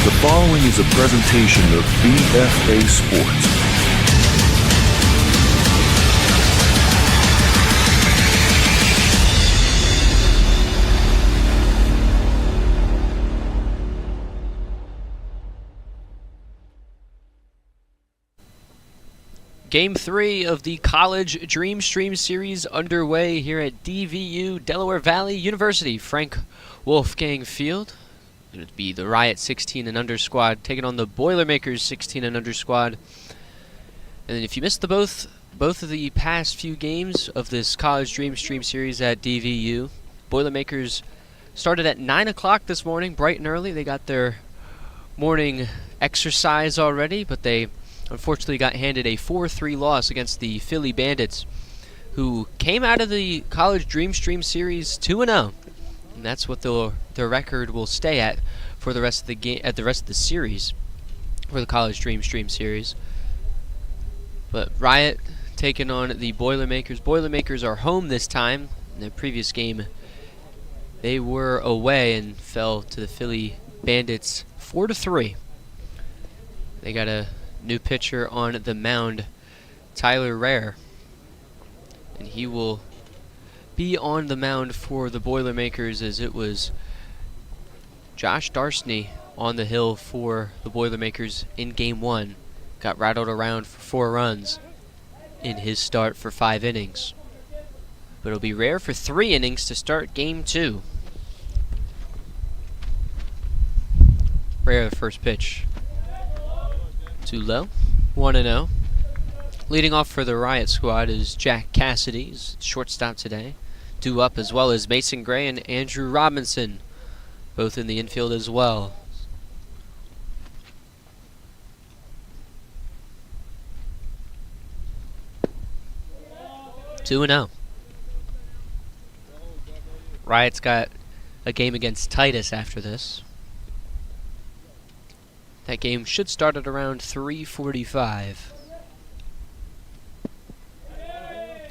The following is a presentation of BFA Sports. Game 3 of the College Dreamstream series underway here at DVU, Delaware Valley University. Frank Wolfgang Field. Going to be the Riot 16 and under squad taking on the Boilermakers 16 and under squad. And then if you missed both of the past few games of this College Dreamstream series at DVU, Boilermakers started at 9 o'clock this morning, bright and early. They got their morning exercise already, but they unfortunately got handed a 4-3 loss against the Philly Bandits, who came out of the College Dreamstream series 2-0. And that's what their record will stay at for the rest of the game, at the rest of the series, for the College Dreamstream series. But Riot taking on the Boilermakers. Boilermakers are home this time. In the previous game, they were away and fell to the Philly Bandits 4-3. They got a new pitcher on the mound, Tyler Rare, and he will be on the mound for the Boilermakers, as it was Josh Darsney on the hill for the Boilermakers in Game 1. Got rattled around for 4 runs in his start for 5 innings. But it'll be Rare for 3 innings to start Game 2. Rare, the first pitch. Too low. 1-0. Leading off for the Riot squad is Jack Cassidy, he's shortstop today. Due up as well as Mason Gray and Andrew Robinson, both in the infield as well. Two and 0. Riot's got a game against Titus after this. That game should start at around 3:45.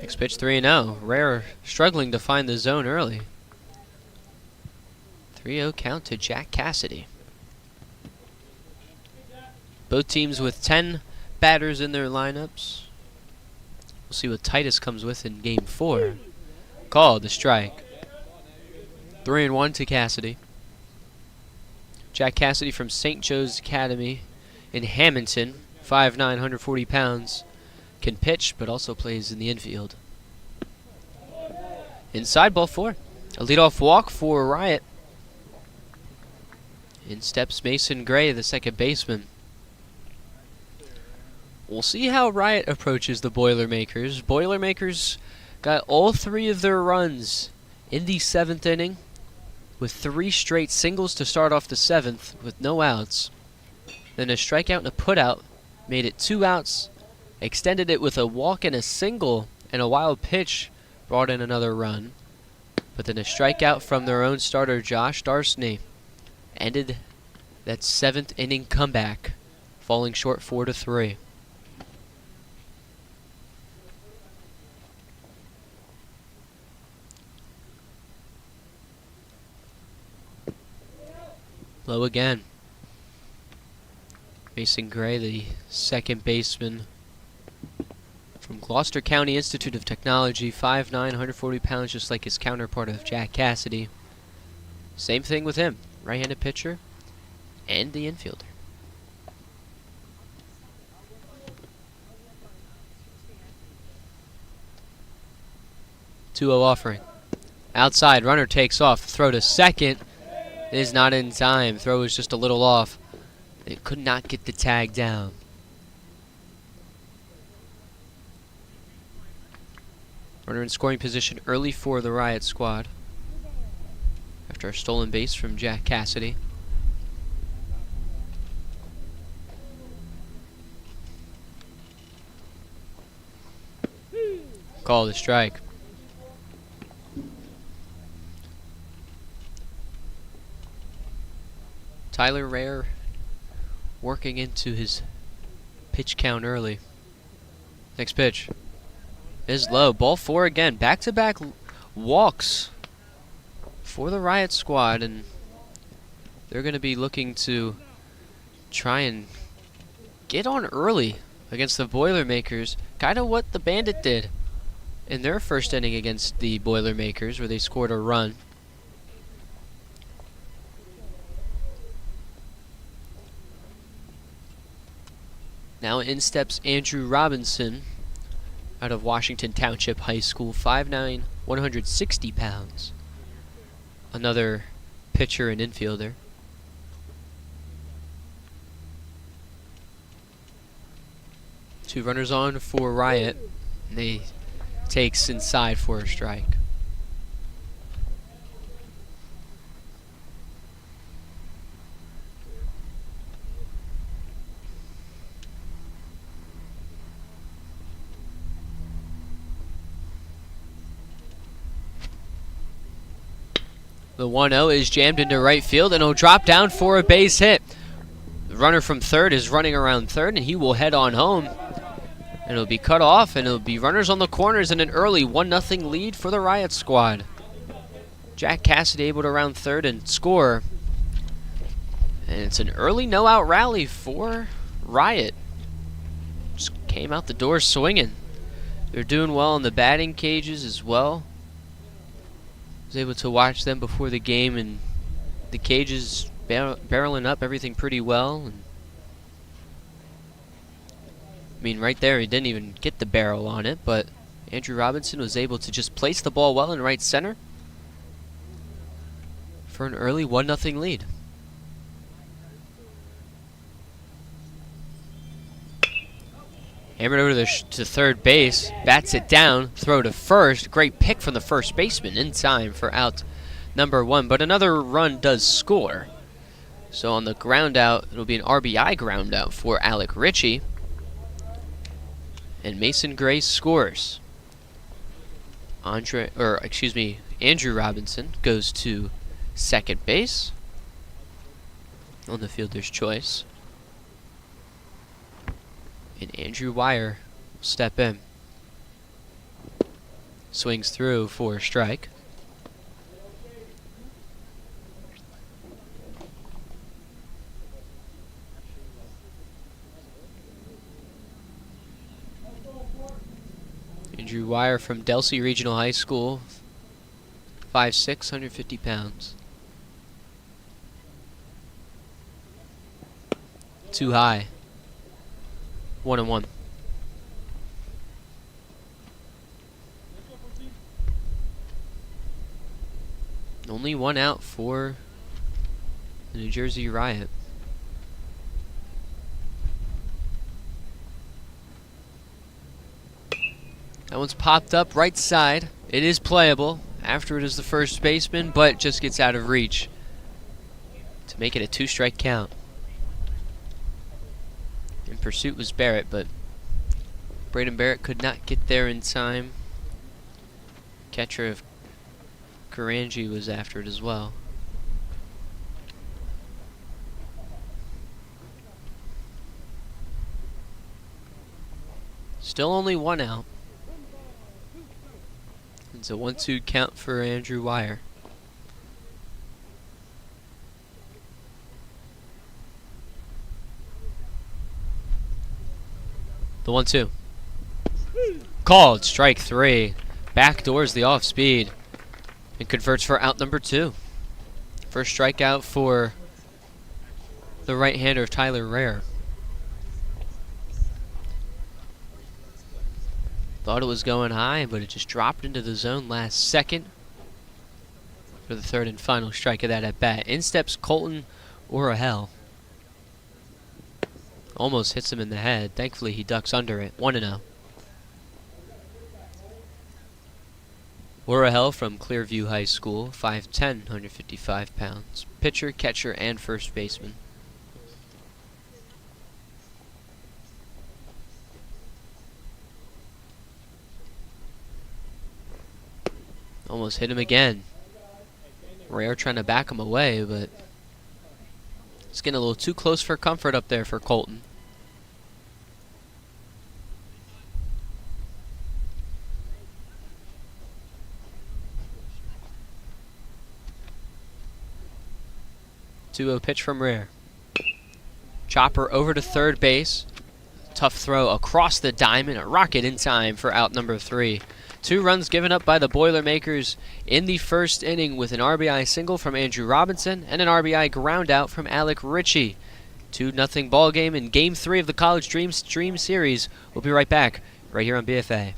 Next pitch, 3-0. Rare struggling to find the zone early. 3-0 count to Jack Cassidy. Both teams with 10 batters in their lineups. We'll see what Titus comes with in Game 4. Called the strike. 3-1 to Cassidy. Jack Cassidy from St. Joe's Academy in Hamilton, 5'9", 140 pounds. Can pitch, but also plays in the infield. Inside, ball 4. A leadoff walk for Riot. In steps Mason Gray, the second baseman. We'll see how Riot approaches the Boilermakers. Boilermakers got all 3 of their runs in the 7th inning, with 3 straight singles to start off the 7th with no outs. Then a strikeout and a putout made it 2 outs. Extended it with a walk and a single, and a wild pitch brought in another run. But then a strikeout from their own starter, Josh Darsney, ended that 7th inning comeback, falling short 4-3. Low again. Mason Gray, the second baseman from Gloucester County Institute of Technology, 5'9", 140 pounds, just like his counterpart of Jack Cassidy. Same thing with him, right-handed pitcher and the infielder. 2-0 offering. Outside, runner takes off, throw to second. Is not in time. Throw is just a little off. It could not get the tag down. Runner in scoring position early for the Riot squad after a stolen base from Jack Cassidy. Call the strike. Tyler Rare working into his pitch count early. Next pitch is low. Ball 4 again. Back-to-back walks for the Riot squad, and they're going to be looking to try and get on early against the Boilermakers. Kind of what the Bandit did in their first inning against the Boilermakers, where they scored a run. Now in steps Andrew Robinson out of Washington Township High School, 5'9", 160 pounds. Another pitcher and infielder. Two runners on for Riot. And they takes inside for a strike. The 1-0 is jammed into right field, and he'll drop down for a base hit. The runner from third is running around third, and he will head on home. And it'll be cut off, and it'll be runners on the corners and an early 1-0 lead for the Riot squad. Jack Cassidy able to round third and score. And it's an early no-out rally for Riot. Just came out the door swinging. They're doing well in the batting cages as well. Was able to watch them before the game, and the cages barreling up everything pretty well. And I mean, right there, he didn't even get the barrel on it, but Andrew Robinson was able to just place the ball well in right center for an early 1-0 lead. Hammered over to third base, bats it down, throw to first. Great pick from the first baseman in time for out number 1, but another run does score. So on the ground out, it'll be an RBI ground out for Alec Ritchie. And Mason Gray scores. Andrew Robinson goes to second base on the fielder's choice. And Andrew Wire will step in. Swings through for a strike. Andrew Wire from Delsea Regional High School, 5'6", 150 pounds. Too high. 1-1. Only one out for the New Jersey Riot. That one's popped up right side. It is playable. After it is the first baseman, but just gets out of reach to make it a 2-strike count. In pursuit was Barrett, but Braden Barrett could not get there in time. Catcher of Karanji was after it as well. Still only one out. It's a 1-2 count for Andrew Wire. The 1-2. Called. Strike 3. Backdoors the off speed. And converts for out number 2. First strikeout for the right-hander of Tyler Rare. Thought it was going high, but it just dropped into the zone last second for the third and final strike of that at bat. In steps Colton Orahel. Almost hits him in the head. Thankfully, he ducks under it. 1-0. Orahel from Clearview High School, 5'10", 155 pounds. Pitcher, catcher, and first baseman. Almost hit him again. Rare trying to back him away, but it's getting a little too close for comfort up there for Colton. Pitch from Rare. Chopper over to third base. Tough throw across the diamond. A rocket in time for out number 3. 2 runs given up by the Boilermakers in the first inning with an RBI single from Andrew Robinson and an RBI ground out from Alec Ritchie. 2-0 ball game in Game 3 of the College Dreamstream series. We'll be right back right here on BFA.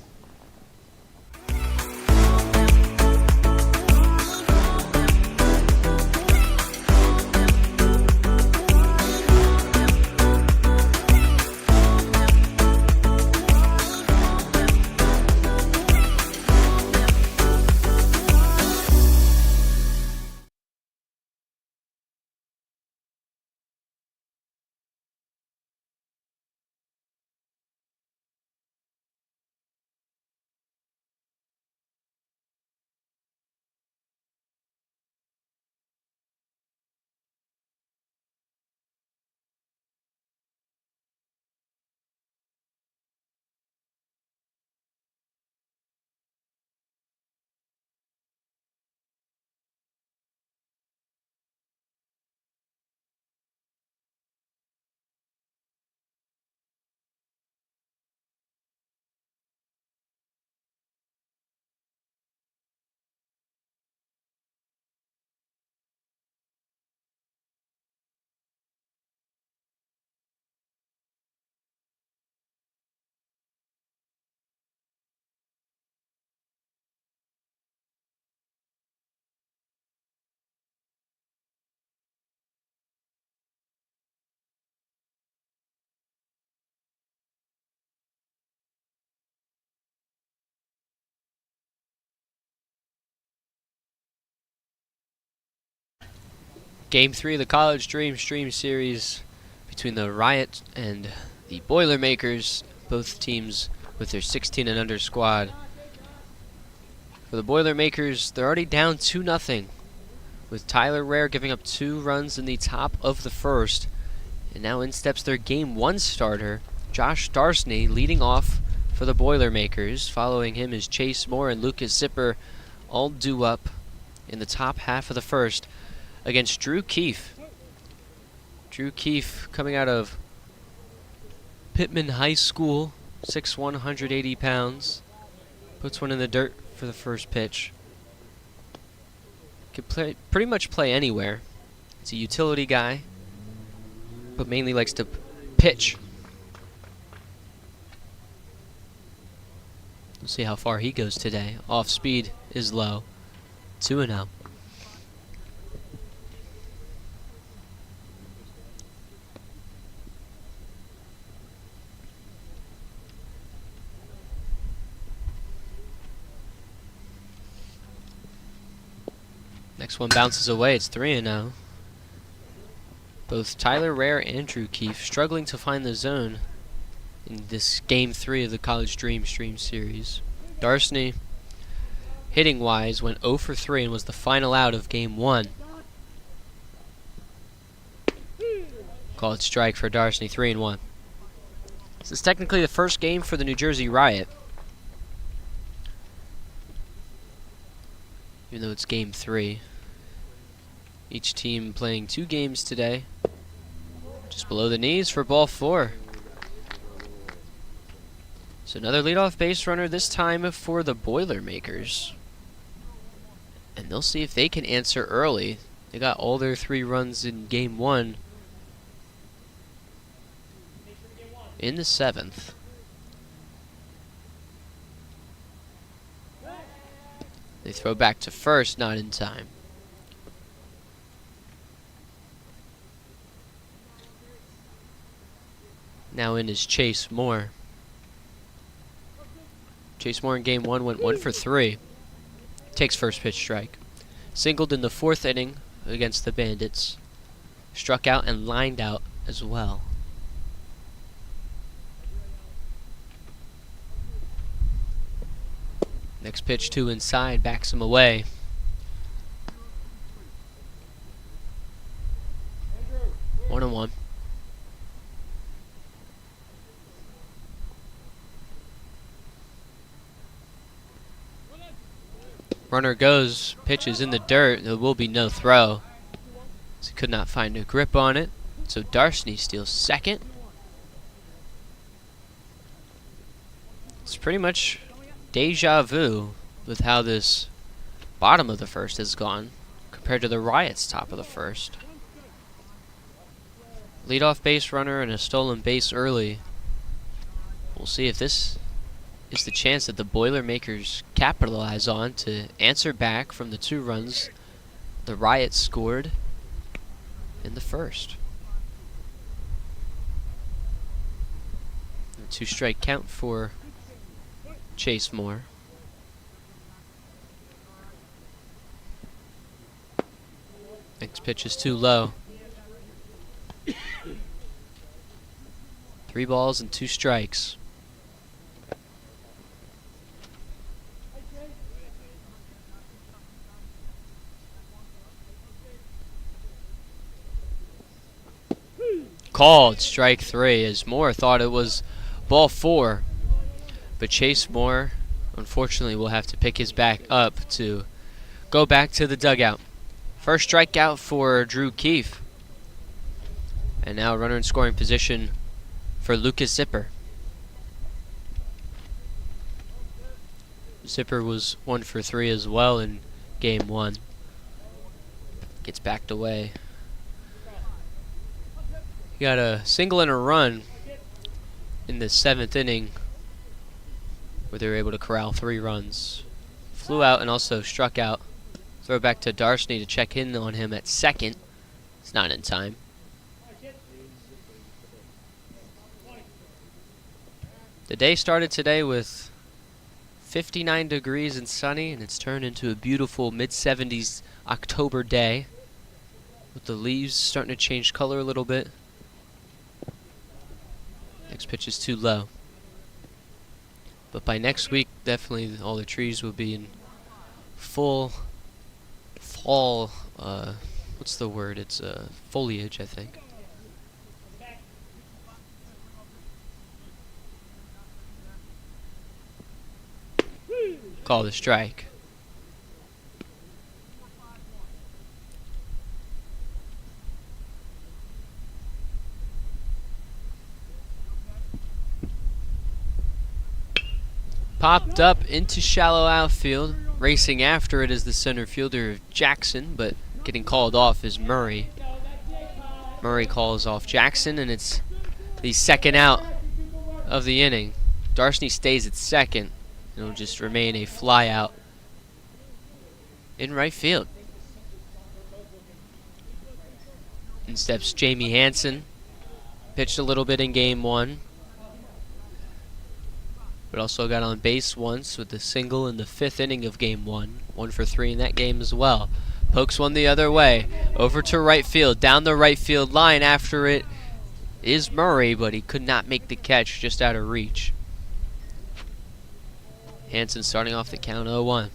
Game 3 of the College Dreamstream series between the Riot and the Boilermakers, both teams with their 16 and under squad. For the Boilermakers, they're already down 2-0, with Tyler Rare giving up 2 runs in the top of the first. And now in steps their Game 1 starter, Josh Darsney, leading off for the Boilermakers. Following him is Chase Moore and Lucas Zipper, all due up in the top half of the first against Drew Keefe. Drew Keefe coming out of Pittman High School, 6'1", 180 pounds. Puts one in the dirt for the first pitch. Can pretty much play anywhere. He's a utility guy, but mainly likes to pitch. We'll see how far he goes today. Off speed is low. 2-0. Next one bounces away. It's 3-0. Both Tyler Rare and Drew Keefe struggling to find the zone in this Game 3 of the College Dreamstream series. Darsney, hitting-wise, went 0 for 3 and was the final out of Game 1. Call it strike for Darsney, 3-1. This is technically the first game for the New Jersey Riot, even though it's Game 3. Each team playing 2 games today. Just below the knees for ball 4. So another leadoff base runner, this time for the Boilermakers. And they'll see if they can answer early. They got all their 3 runs in Game 1 in the 7th. They throw back to first, not in time. Now in is Chase Moore. Chase Moore in Game 1 went 1 for 3. Takes first pitch strike. Singled in the 4th inning against the Bandits. Struck out and lined out as well. Next pitch 2 inside, backs him away. One and 1. Runner goes, pitch is in the dirt, there will be no throw. So he could not find a grip on it. So Darcy steals second. It's pretty much deja vu with how this bottom of the first has gone compared to the Riot's top of the first. Leadoff base runner and a stolen base early. We'll see if this is the chance that the Boilermakers capitalize on to answer back from the 2 runs the Riot scored in the first. A 2-strike count for Chase Moore. Next pitch is too low. 3 balls and 2 strikes. Called strike 3 as Moore thought it was ball 4. But Chase Moore, unfortunately, will have to pick his back up to go back to the dugout. First strikeout for Drew Keefe. And now runner in scoring position for Lucas Zipper. Zipper was 1 for 3 as well in game 1. Gets backed away. He got a single and a run in the 7th inning where they were able to corral 3 runs. Flew out and also struck out. Throw back to Darcy to check in on him at second. It's not in time. The day started today with 59 degrees and sunny, and it's turned into a beautiful mid-70s October day with the leaves starting to change color a little bit. Next pitch is too low. But by next week, definitely all the trees will be in full fall, what's the word? It's foliage, I think. Call the strike. Popped up into shallow outfield. Racing after it is the center fielder Jackson, but getting called off is Murray. Murray calls off Jackson, and it's the second out of the inning. Darcy stays at second. It'll just remain a fly out in right field. In steps Jamie Hansen. Pitched a little bit in game 1. But also got on base once with a single in the 5th inning of game 1. 1 for 3 in that game as well. Pokes one the other way. Over to right field. Down the right field line after it is Murray, but he could not make the catch, just out of reach. Hansen starting off the count 0-1.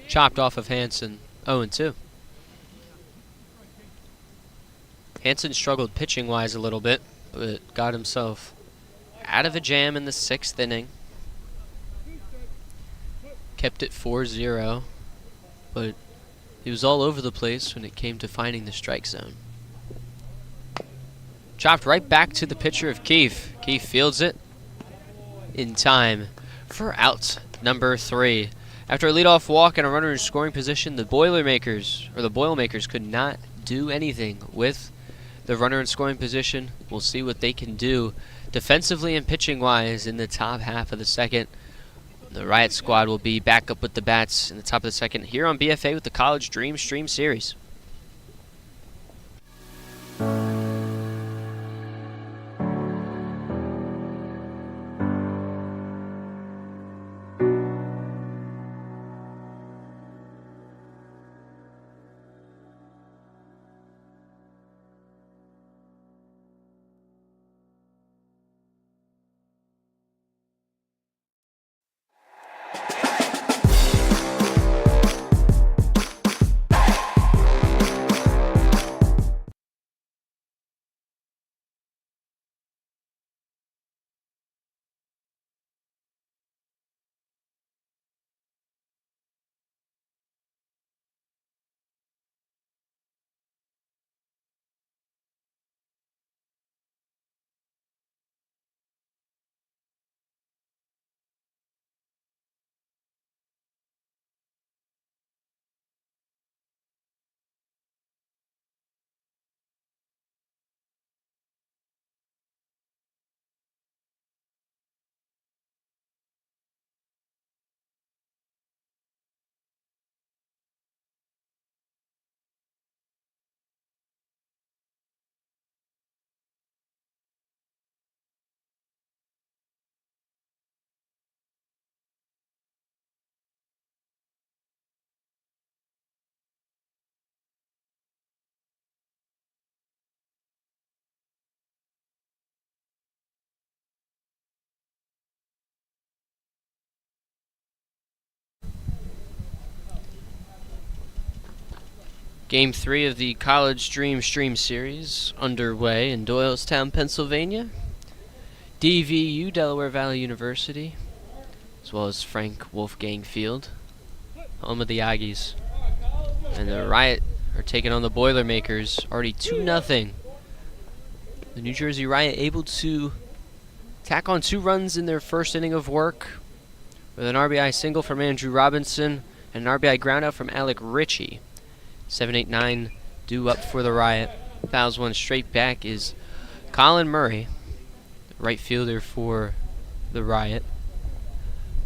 Chopped off of Hansen, 0-2. Hansen struggled pitching-wise a little bit, but got himself out of a jam in the 6th inning. Kept it 4-0, but he was all over the place when it came to finding the strike zone. Chopped right back to the pitcher of Keefe. Keefe fields it in time for out number 3. After a leadoff walk and a runner in scoring position, the Boilermakers could not do anything with the runner in scoring position. We'll see what they can do defensively and pitching-wise in the top half of the second. The Riot squad will be back up with the bats in the top of the second here on BFA with the College Dreamstream series. Game 3 of the College Dreamstream series underway in Doylestown, Pennsylvania. DVU, Delaware Valley University, as well as Frank Wolfgang Field, home of the Aggies. And the Riot are taking on the Boilermakers, already 2-0. The New Jersey Riot able to tack on 2 runs in their first inning of work with an RBI single from Andrew Robinson and an RBI groundout from Alec Ritchie. 7-8-9 due up for the Riot. Fouls one straight back is Colin Murray, right fielder for the Riot.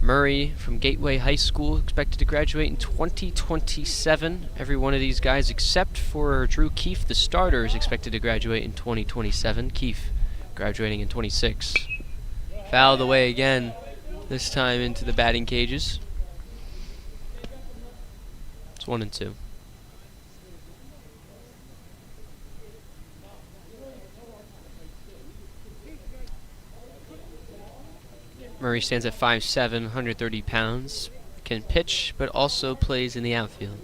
Murray from Gateway High School, expected to graduate in 2027. Every one of these guys except for Drew Keefe, the starter, is expected to graduate in 2027. Keefe graduating in 26. Fouled away again, this time into the batting cages. It's 1-2. Murray stands at 5'7", 130 pounds, can pitch, but also plays in the outfield.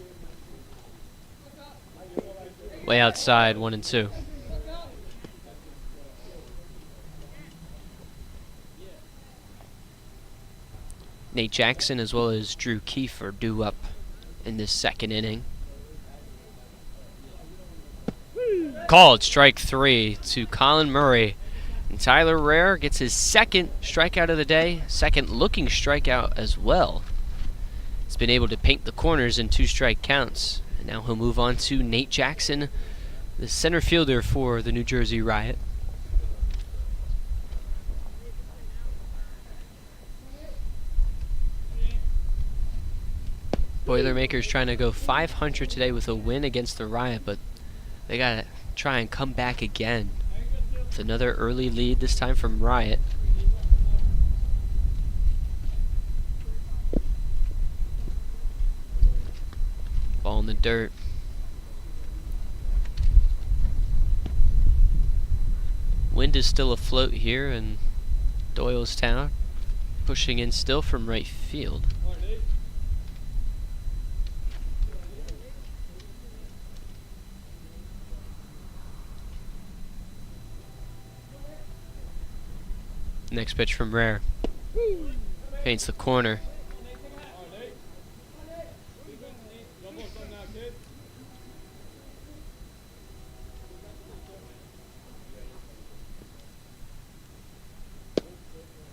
Way outside, 1-2. Nate Jackson as well as Drew Keefe are due up in this second inning. Called strike 3 to Colin Murray. And Tyler Rare gets his second strikeout of the day, second looking strikeout as well. He's been able to paint the corners in 2 strike counts. And now he'll move on to Nate Jackson, the center fielder for the New Jersey Riot. Boilermakers trying to go 500 today with a win against the Riot, but they gotta try and come back again. With another early lead, this time from Riot. Ball in the dirt. Wind is still afloat here in Doylestown. Pushing in still from right field. Next pitch from Rare. Paints the corner.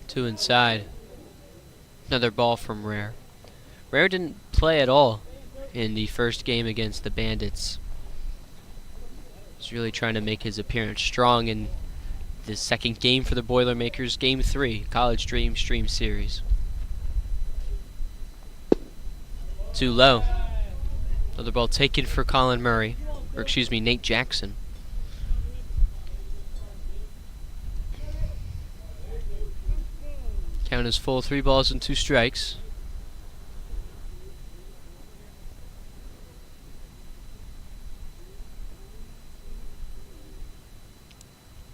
Two inside. Another ball from Rare. Rare didn't play at all in the first game against the Bandits. He's really trying to make his appearance strong in the second game for the Boilermakers, Game 3, College Dreamstream Series. Too low. Another ball taken for Colin Murray, or excuse me, Nate Jackson. Count is full, 3 balls and 2 strikes.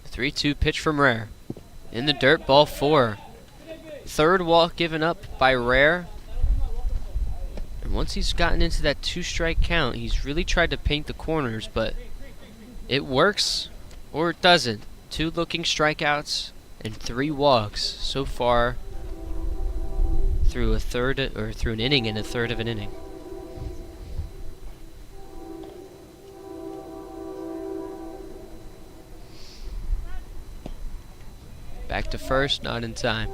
The 3-2 pitch from Rare. In the dirt, ball 4. Third walk given up by Rare. And once he's gotten into that 2-strike count, he's really tried to paint the corners, but it works or it doesn't. 2 looking strikeouts and 3 walks so far through a third, or through an inning and a third of an inning. Back to first, not in time.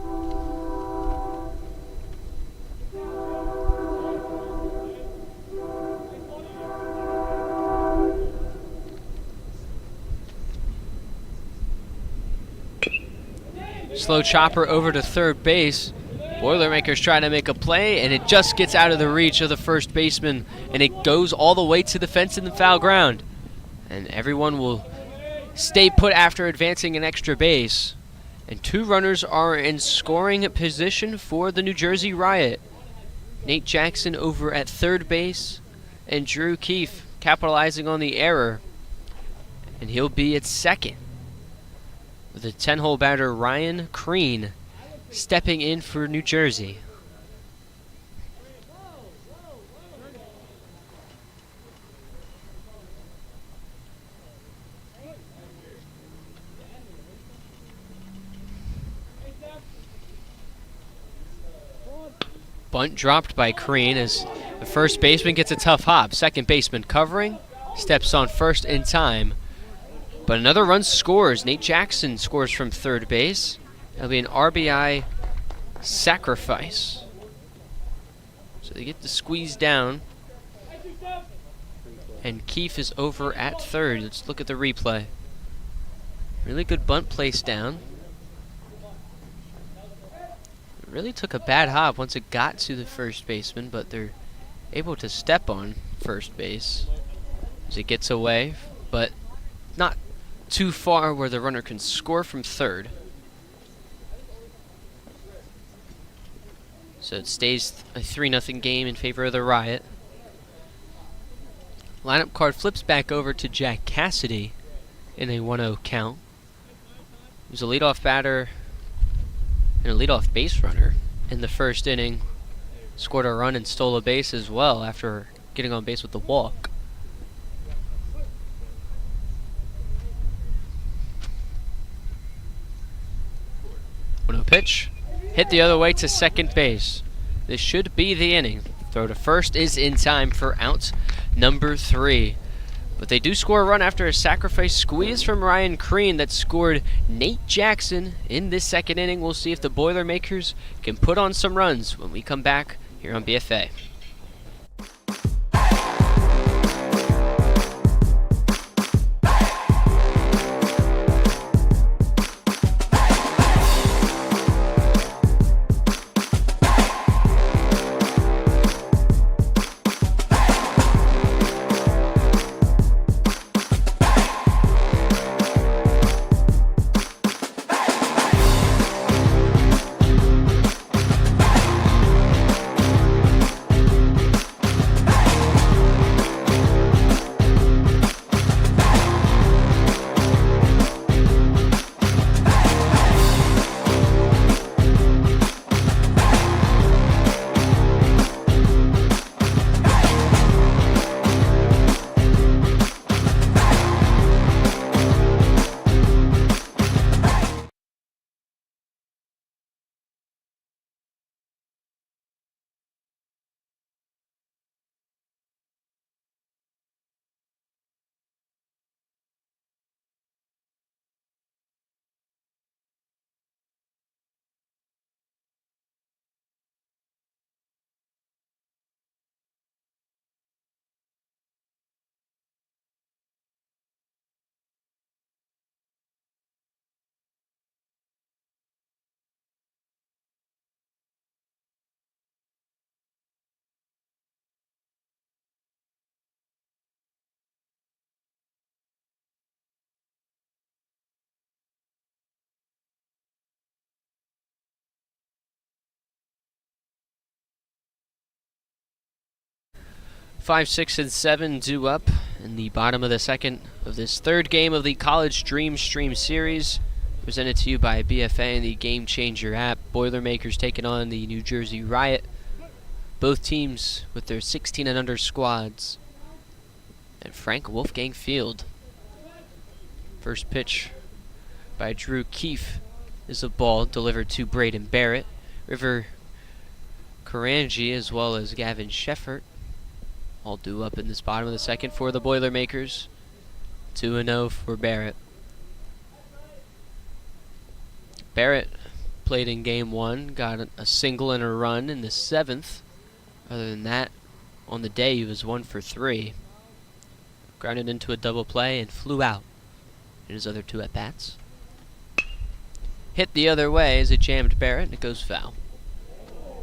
Slow chopper over to third base. Boilermakers trying to make a play, and it just gets out of the reach of the first baseman, and it goes all the way to the fence in the foul ground. And everyone will stay put after advancing an extra base. And 2 runners are in scoring position for the New Jersey Riot. Nate Jackson over at third base, and Drew Keefe capitalizing on the error. And he'll be at second. With the 10-hole batter Ryan Crean stepping in for New Jersey. Bunt dropped by Crean as the first baseman gets a tough hop. Second baseman covering, steps on first in time. But another run scores. Nate Jackson scores from third base. That'll be an RBI sacrifice. So they get to squeeze down. And Keefe is over at third. Let's look at the replay. Really good bunt placed down. It really took a bad hop once it got to the first baseman, but they're able to step on first base as it gets away, but not too far where the runner can score from third. So it stays a 3-0 game in favor of the Riot. Lineup card flips back over to Jack Cassidy in a 1-0 count. He was a leadoff batter and a leadoff base runner in the first inning. Scored a run and stole a base as well after getting on base with the walk. 1-0 pitch. Hit the other way to second base. This should be the inning. Throw to first is in time for out number 3. But they do score a run after a sacrifice squeeze from Ryan Crean that scored Nate Jackson in this second inning. We'll see if the Boilermakers can put on some runs when we come back here on BFA. Five, 6, and 7 due up in the bottom of the second of this third game of the College Dreamstream series, presented to you by BFA and the Game Changer app. Boilermakers taking on the New Jersey Riot. Both teams with their 16 and under squads at Frank Wolfgang Field. First pitch by Drew Keefe is a ball delivered to Braden Barrett. River Karanji as well as Gavin Sheffert all due up in this bottom of the second for the Boilermakers. 2-0 for Barrett. Barrett played in game 1, got a single and a run in the 7th. Other than that, on the day he was 1 for 3. Grounded into a double play and flew out in his other 2 at-bats. Hit the other way as it jammed Barrett and it goes foul.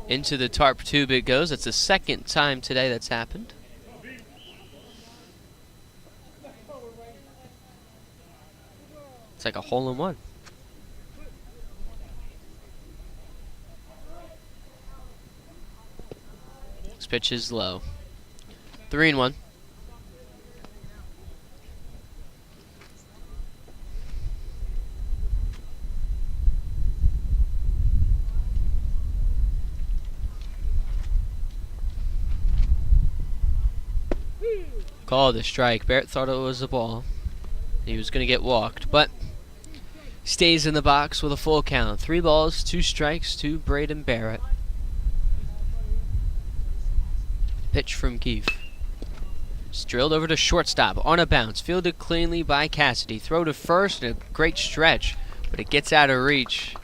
Into the tarp tube it goes. That's the second time today that's happened. It's like a hole-in-one. This pitch is low. 3-1. Called a strike. Barrett thought it was a ball. He was going to get walked, but stays in the box with a full count. 3 balls, 2 strikes to Braden Barrett. Pitch from Keefe. It's drilled over to shortstop on a bounce. Fielded cleanly by Cassidy. Throw to first and a great stretch, but it gets out of reach.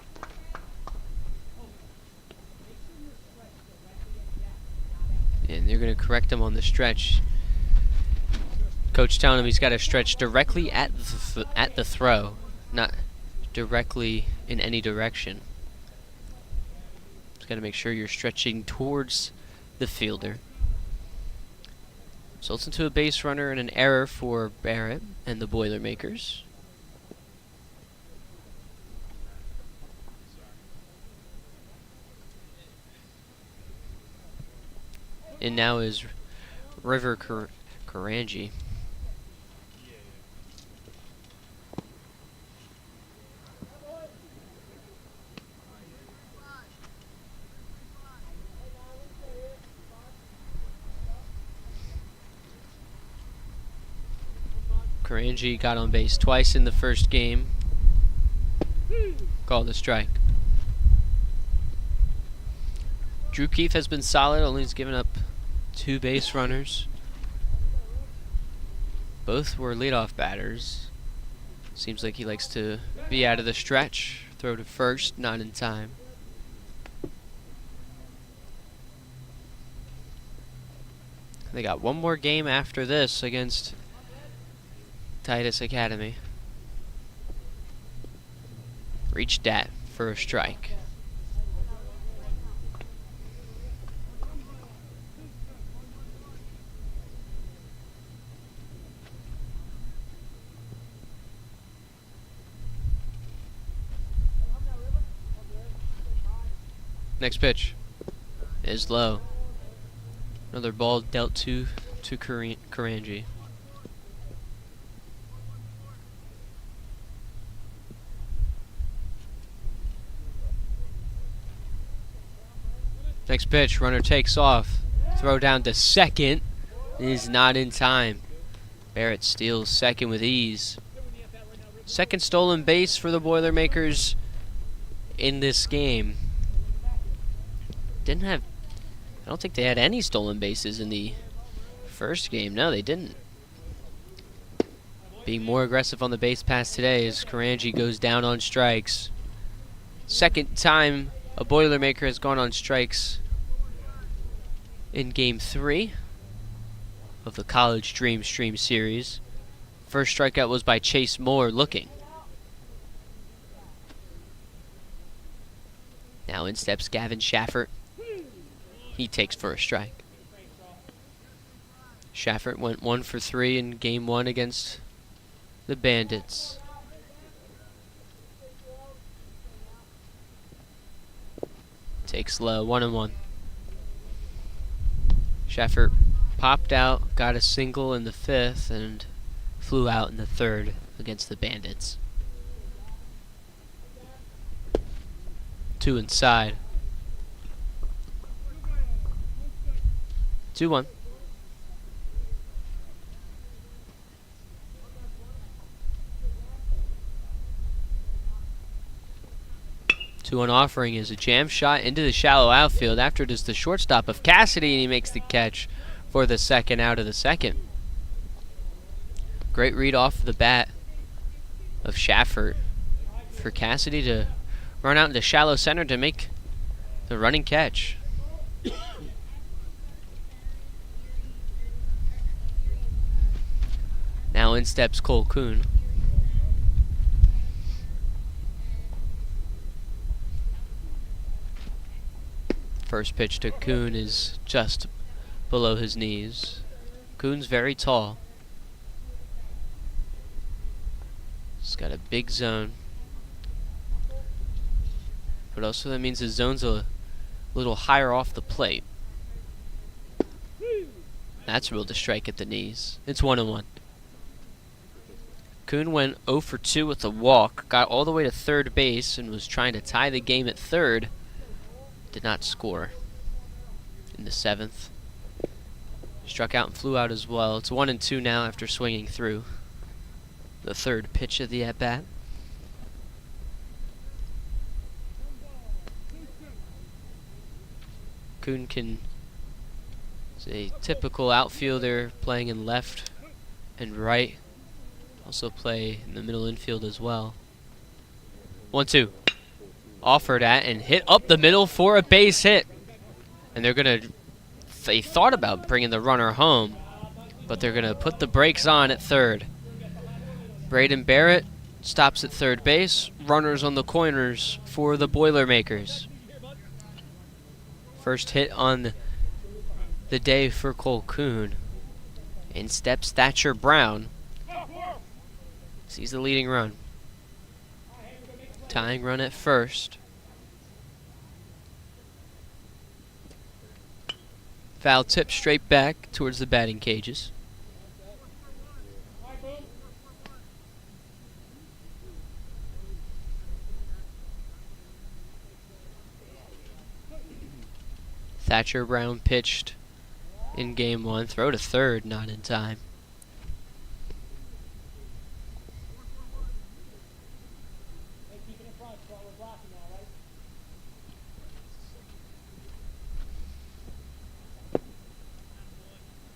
And they're going to correct him on the stretch. Coach telling him he's got to stretch directly at the throw, not directly in any direction. Just got to make sure you're stretching towards the fielder. Results into a base runner and an error for Barrett and the Boilermakers. And now is River Karanji. Karanji got on base twice in the first game. Called a strike. Drew Keefe has been solid, only has given up 2 base runners. Both were leadoff batters. Seems like he likes to be out of the stretch. Throw to first, not in time. They got one more game after this against Titus Academy. Reached that for a strike. Next pitch is low. Another ball dealt to Karanji. Next pitch, runner takes off. Throw down to second is not in time. Barrett steals second with ease. Second stolen base for the Boilermakers in this game. I don't think they had any stolen bases in the first game. No, they didn't. Being more aggressive on the base pass today as Karanji goes down on strikes. Second time a Boilermaker has gone on strikes in Game 3 of the College Dreamstream series. First strikeout was by Chase Moore looking. Now in steps Gavin Schaffert. He takes for a strike. Schaffert went 1 for 3 in Game 1 against the Bandits. Takes low, 1-1. Schaffert popped out, got a single in the 5th, and flew out in the 3rd against the Bandits. 2 inside. 2-1. Two-one offering is a jam shot into the shallow outfield. After it is the shortstop of Cassidy, and he makes the catch for the second out of the second. Great read off the bat of Schaffert for Cassidy to run out into shallow center to make the running catch. Now in steps Cole Kuhn. First pitch to Kuhn is just below his knees. Kuhn's very tall. He's got a big zone. But also that means his zone's a little higher off the plate. That's ruled a strike at the knees. It's 1-1. Kuhn went 0 for 2 with a walk, got all the way to third base and was trying to tie the game at third. Did not score in the 7th. Struck out and flew out as well. It's 1-2 now after swinging through the third pitch of the at-bat. Kuhn can It's a typical outfielder playing in left and right. Also play in the middle infield as well. 1-2. Offered at and hit up the middle for a base hit. And they thought about bringing the runner home, but they're gonna put the brakes on at third. Braden Barrett stops at third base. Runners on the corners for the Boilermakers. First hit on the day for Cole Kuhn. In steps Thatcher Brown. Sees the leading run. Tying run at first. Foul tip straight back towards the batting cages. Thatcher Brown pitched in game one. Throw to third, not in time.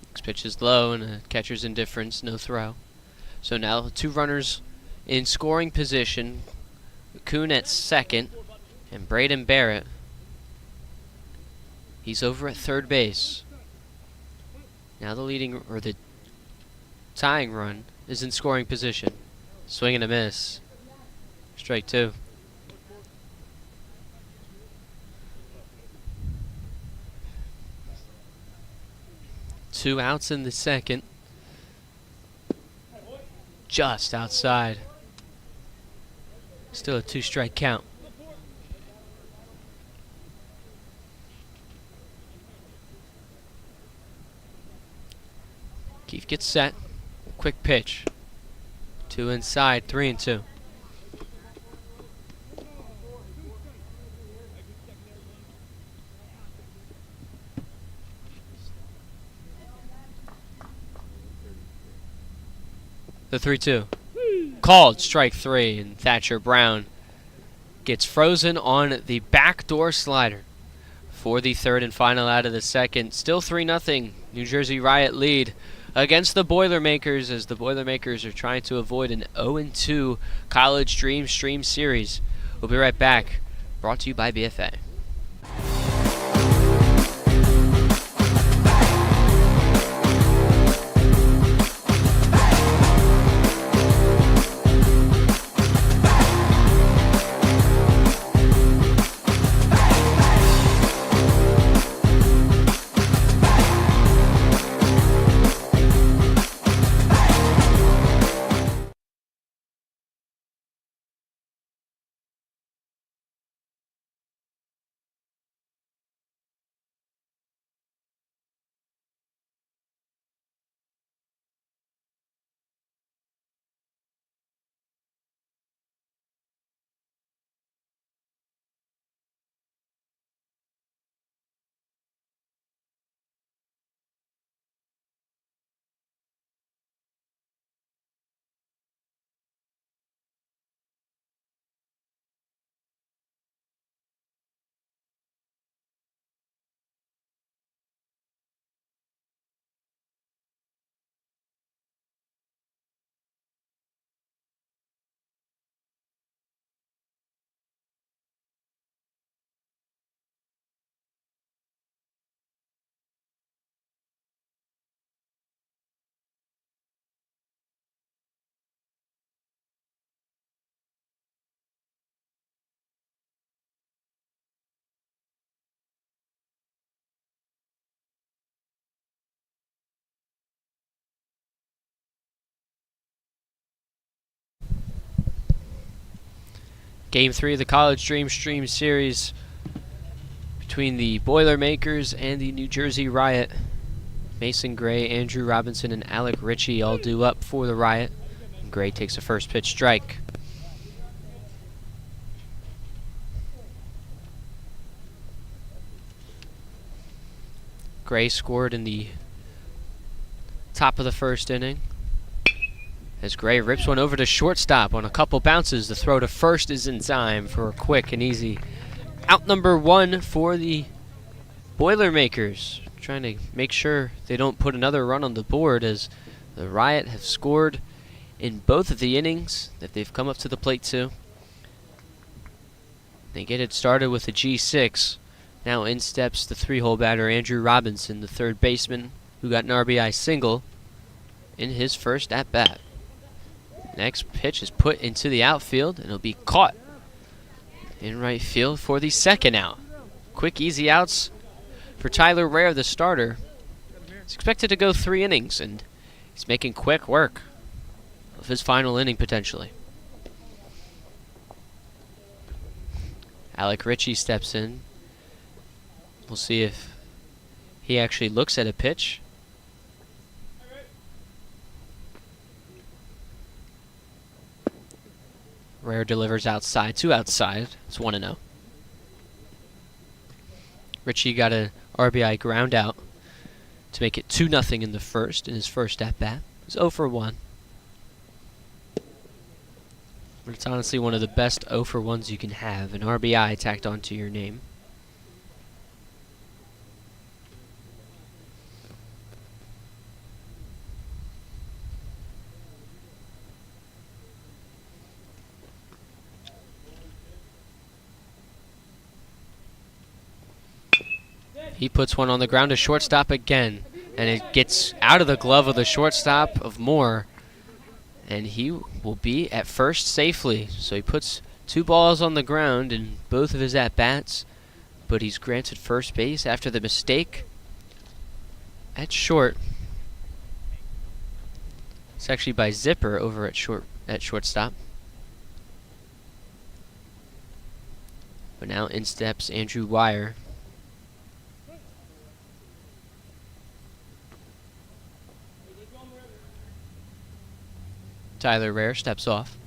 Next pitch is low and a catcher's indifference, no throw. So now two runners in scoring position. Kuhn at second and Braden Barrett. He's over at third base. Now the tying run is in scoring position. Swing and a miss. Strike two. Two outs in the second. Just outside. Still a two-strike count. Keith gets set. Quick pitch. Two inside, 3-2. The 3-2. Called strike three, and Thatcher Brown gets frozen on the backdoor slider for the third and final out of the second. Still 3-0. New Jersey Riot lead against the Boilermakers as the Boilermakers are trying to avoid an 0-2 College Dreamstream series. We'll be right back. Brought to you by BFA. Game 3 of the College Dreamstream series between the Boilermakers and the New Jersey Riot. Mason Gray, Andrew Robinson, and Alec Ritchie all due up for the Riot. Gray takes a first pitch strike. Gray scored in the top of the first inning. As Gray rips one over to shortstop on a couple bounces, the throw to first is in time for a quick and easy out number one for the Boilermakers. trying to make sure they don't put another run on the board, as the Riot have scored in both of the innings that they've come up to the plate to. They get it started with a G6. Now in steps the 3-hole batter Andrew Robinson, the third baseman, who got an RBI single in his first at-bat. Next pitch is put into the outfield, and it'll be caught in right field for the second out. Quick, easy outs for Tyler Rare, the starter. He's expected to go 3 innings, and he's making quick work of his final inning potentially. Alec Ritchie steps in. We'll see if he actually looks at a pitch. Rare delivers outside, 2 outside. It's 1-0. Ritchie got a RBI ground out to make it 2-0 in the first, in his first at-bat. It's 0 for 1. But it's honestly one of the best 0 for 1s you can have, an RBI tacked onto your name. He puts one on the ground to shortstop again, and it gets out of the glove of the shortstop of Moore, and he will be at first safely. So he puts 2 balls on the ground in both of his at-bats, but he's granted first base after the mistake at short. It's actually by Zipper over at shortstop. But now in steps Andrew Wire. Tyler Rare steps off.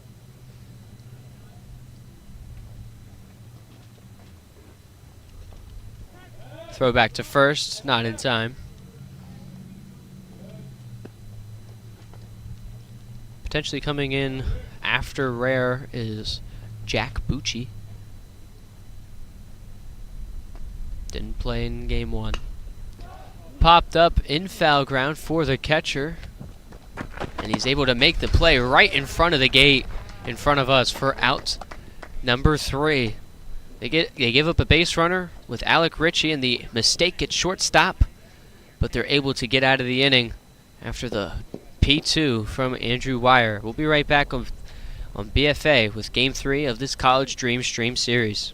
Throw back to first, not in time. Potentially coming in after Rare is Jack Bucci. Didn't play in game 1. Popped up in foul ground for the catcher. And he's able to make the play right in front of the gate, in front of us, for out number 3. They give up a base runner with Alec Ritchie, and the mistake at shortstop, but they're able to get out of the inning after the P2 from Andrew Wire. We'll be right back on BFA with Game 3 of this College Dreamstream series.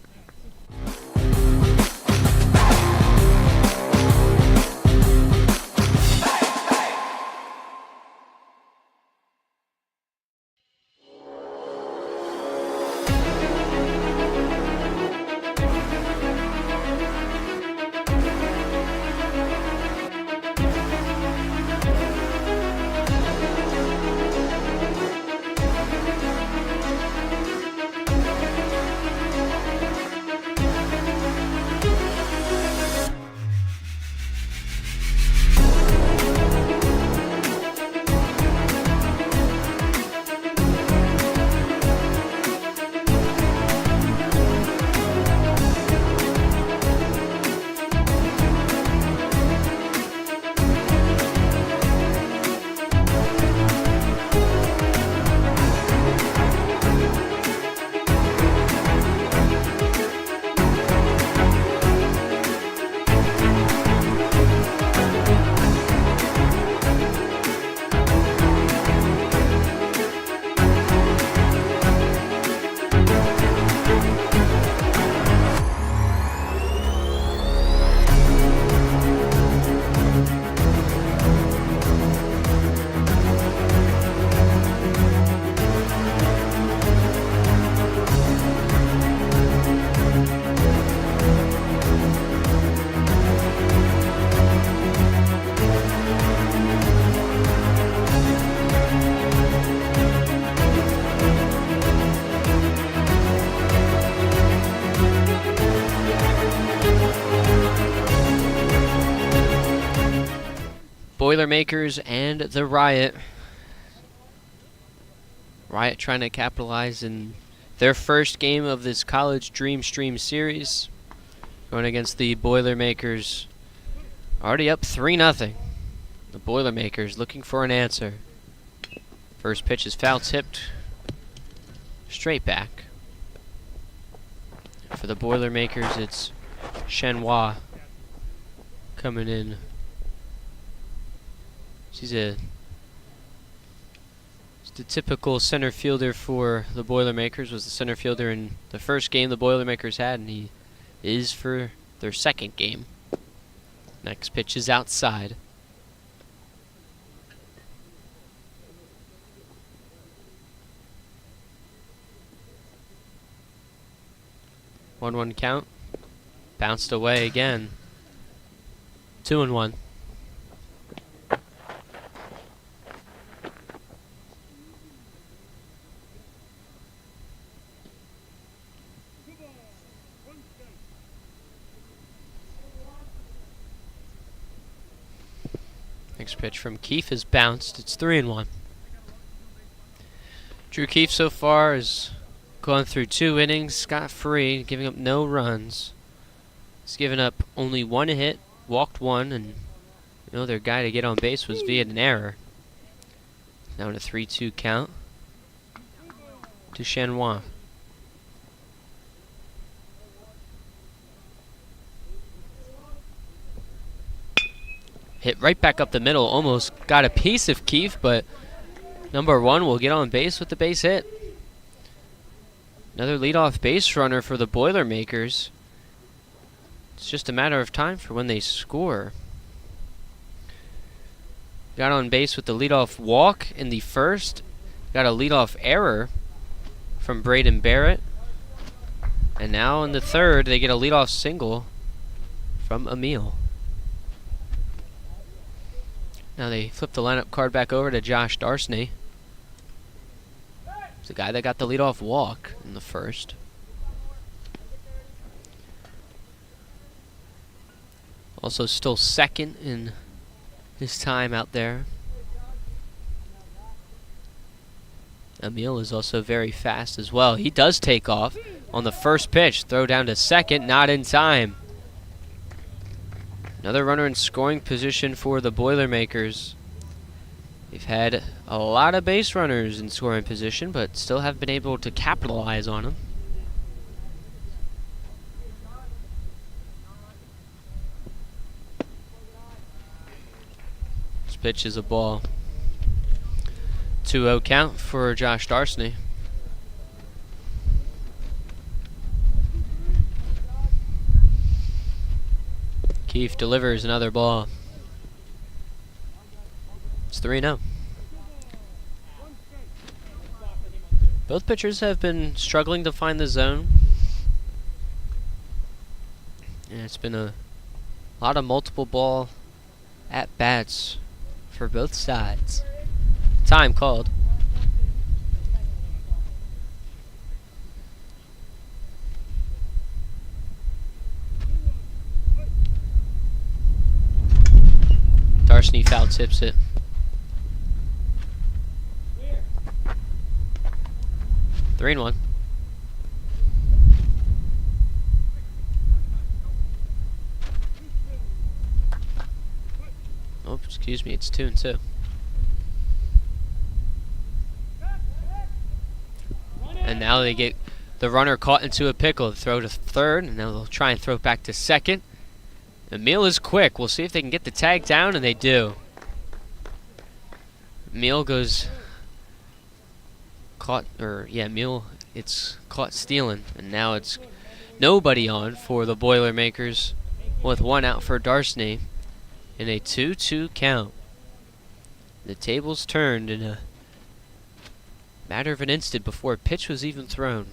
Boilermakers and the Riot. Riot trying to capitalize in their first game of this College Dreamstream series, going against the Boilermakers, Already up 3-0. The Boilermakers looking for an answer. First pitch is foul tipped. Straight back. For the Boilermakers, it's Shenhua coming in. She's the typical center fielder for the Boilermakers. Was the center fielder in the first game the Boilermakers had, and he is for their second game. Next pitch is outside. One count. Bounced away again. 2-1. Next pitch from Keefe is bounced. It's 3-1. Drew Keefe so far has gone through 2 innings scot-free, giving up no runs. He's given up only 1 hit, walked 1, and their guy to get on base was via an error. Now in a 3-2 count to Shenhua. Hit right back up the middle, almost got a piece of Keefe, but number 1 will get on base with the base hit. Another leadoff base runner for the Boilermakers. It's just a matter of time for when they score. Got on base with the leadoff walk in the first. Got a leadoff error from Braden Barrett. And now in the third, they get a leadoff single from Emil. Now they flip the lineup card back over to Josh Darsney. It's the guy that got the leadoff walk in the first. Also still second in his time out there. Emil is also very fast as well. He does take off on the first pitch. Throw down to second, not in time. Another runner in scoring position for the Boilermakers. They've had a lot of base runners in scoring position, but still have been able to capitalize on them. This pitch is a ball. 2-0 count for Josh Darsney. Keefe delivers another ball. It's 3-0. Both pitchers have been struggling to find the zone. And it's been a lot of multiple ball at-bats for both sides. Time called. Darsney foul tips it. Three and 1. Oh, excuse me, it's 2-2. And now they get the runner caught into a pickle. Throw to third, and now they'll try and throw it back to second. Emil is quick. We'll see if they can get the tag down, and they do. Emil goes caught, Emil, it's caught stealing, and now it's nobody on for the Boilermakers with 1 out for Darsney in a 2-2 count. The tables turned in a matter of an instant before a pitch was even thrown.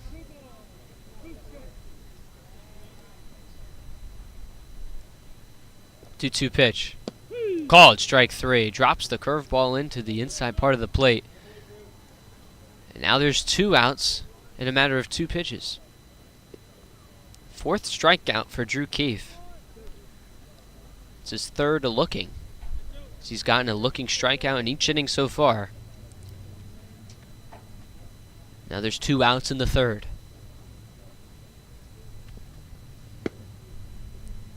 Two pitch. Called strike 3. Drops the curveball into the inside part of the plate. And now there's 2 outs in a matter of 2 pitches. 4th strikeout for Drew Keefe. It's his 3rd looking. He's gotten a looking strikeout in each inning so far. Now there's 2 outs in the 3rd.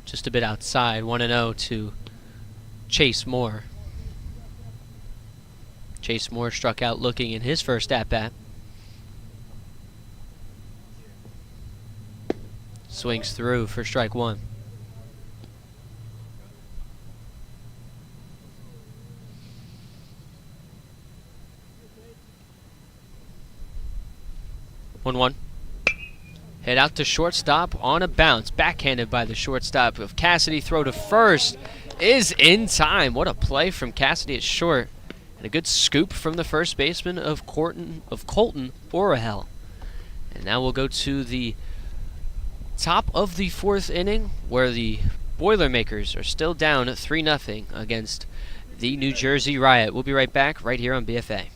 Just a bit outside, 1-0 to Chase Moore. Chase Moore struck out looking in his first at-bat. Swings through for strike one. One. Head out to shortstop on a bounce. Backhanded by the shortstop of Cassidy. Throw to first is in time. What a play from Cassidy at short. And a good scoop from the first baseman of Colton Orahel. And now we'll go to the top of the fourth inning, where the Boilermakers are still down 3-0 against the New Jersey Riot. We'll be right back right here on BFA.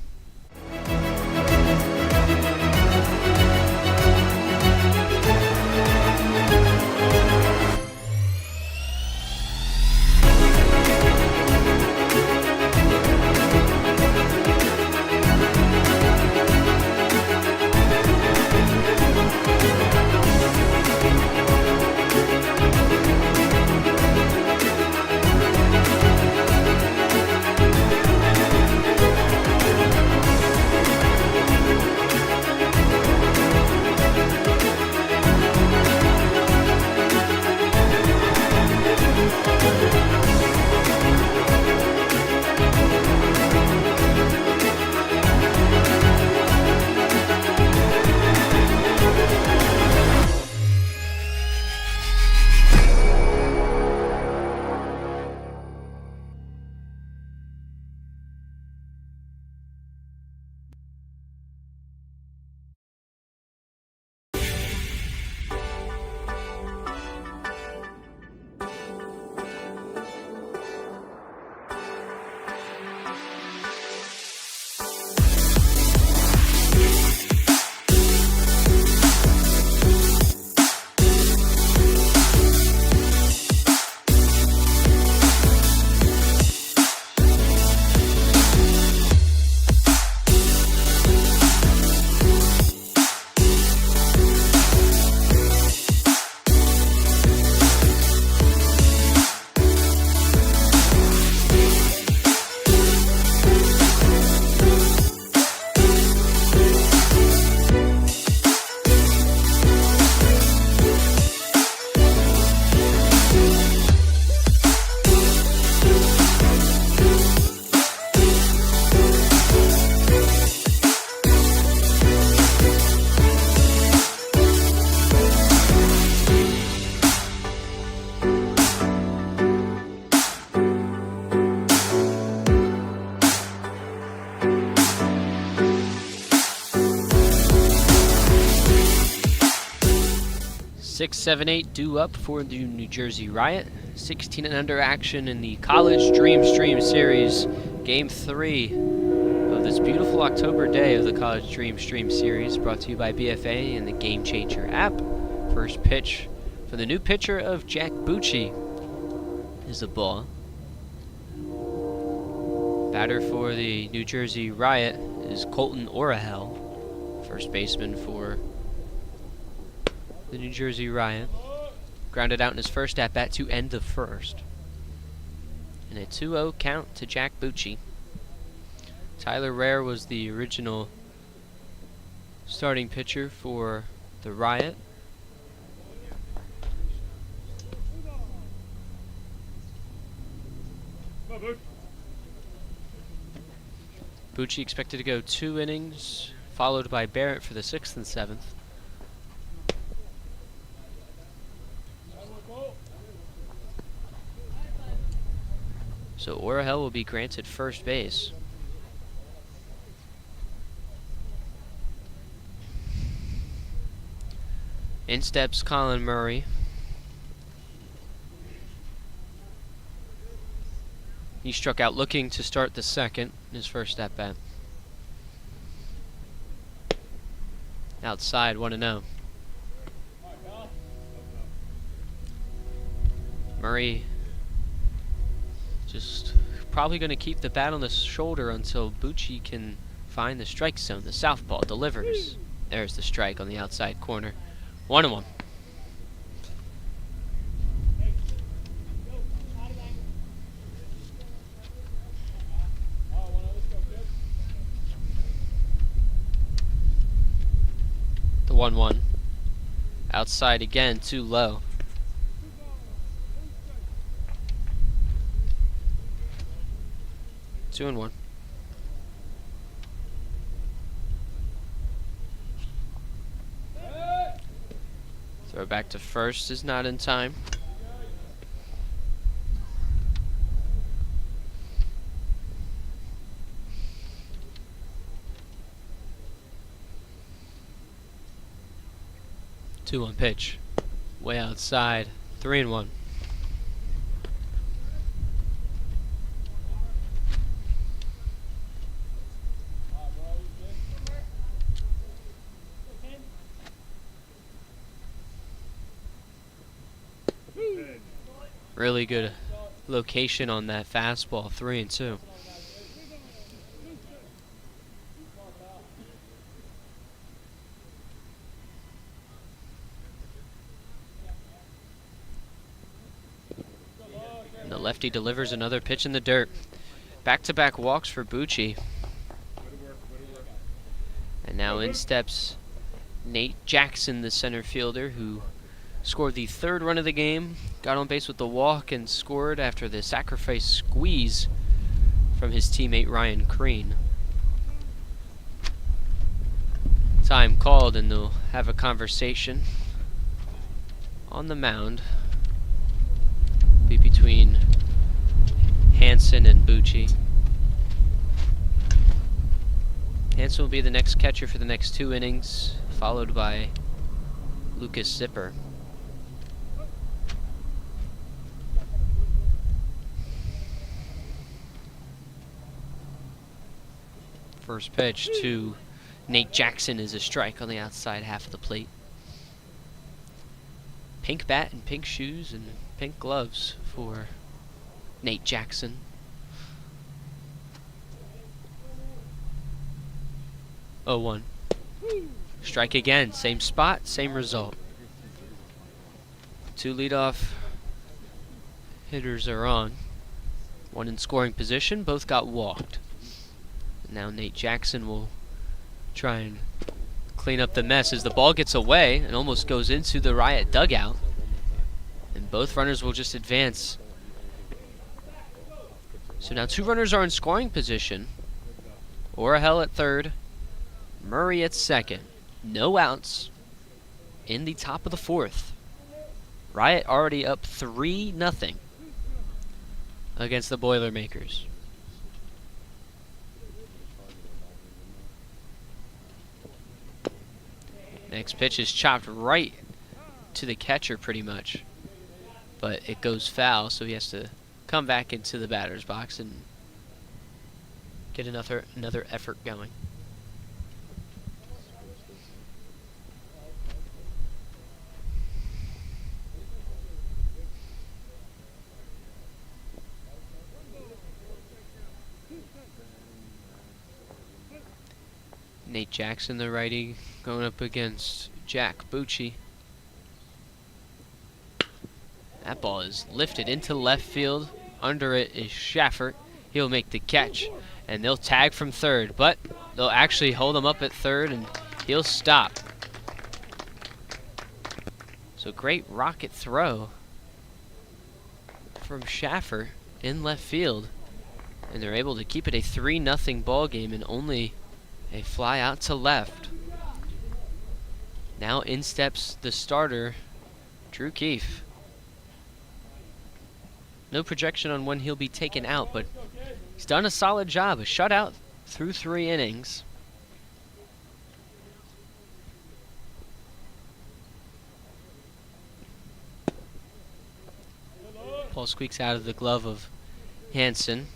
Six, 7, 8 due up for the New Jersey Riot. 16 and under action in the College Dreamstream Series, Game 3 of this beautiful October day of the College Dreamstream Series, brought to you by BFA and the Game Changer app. First pitch for the new pitcher of Jack Bucci is a ball. Batter for the New Jersey Riot is Colton Orahel, first baseman for the New Jersey Riot. Grounded out in his first at-bat to end the first. And a 2-0 count to Jack Bucci. Tyler Rare was the original starting pitcher for the Riot. Bucci expected to go 2 innings, followed by Barrett for the 6th and 7th. So Orahel will be granted first base. In steps Colin Murray. He struck out looking to start the second in his first at-bat. Outside, 1-0. Murray just probably going to keep the bat on the shoulder until Bucci can find the strike zone. The southpaw delivers. There's the strike on the outside corner. 1-1. 1-1. Outside again, too low. Two and 1. Throw back to first is not in time. Two on pitch. Way outside. 3 and 1. Really good location on that fastball. 3 and 2. And the lefty delivers another pitch in the dirt. Back-to-back walks for Bucci. And now in steps Nate Jackson, the center fielder, who scored the 3rd run of the game, got on base with the walk, and scored after the sacrifice squeeze from his teammate Ryan Crean. Time called, and they'll have a conversation on the mound. Be between Hansen and Bucci. Hansen will be the next catcher for the next 2 innings, followed by Lucas Zipper. First pitch to Nate Jackson is a strike on the outside half of the plate. Pink bat and pink shoes and pink gloves for Nate Jackson. Oh, 1. Strike again. Same spot, same result. 2 leadoff hitters are on. 1 in scoring position. Both got walked. Now Nate Jackson will try and clean up the mess as the ball gets away and almost goes into the Riot dugout. And both runners will just advance. So now 2 runners are in scoring position. Orahel at 3rd. Murray at 2nd. No outs in the top of the 4th. Riot already up 3-0 against the Boilermakers. Next pitch is chopped right to the catcher pretty much. But it goes foul, so he has to come back into the batter's box and get another effort going. Nate Jackson, the righty, going up against Jack Bucci. That ball is lifted into left field. Under it is Schaffert. He'll make the catch, and they'll tag from 3rd, but they'll actually hold him up at 3rd, and he'll stop. So great rocket throw from Schaffert in left field, and they're able to keep it a 3-0 ball game and only a fly out to left. Now in steps the starter, Drew Keefe. No projection on when he'll be taken out, but he's done a solid job. A shutout through 3 innings. Ball squeaks out of the glove of Hansen.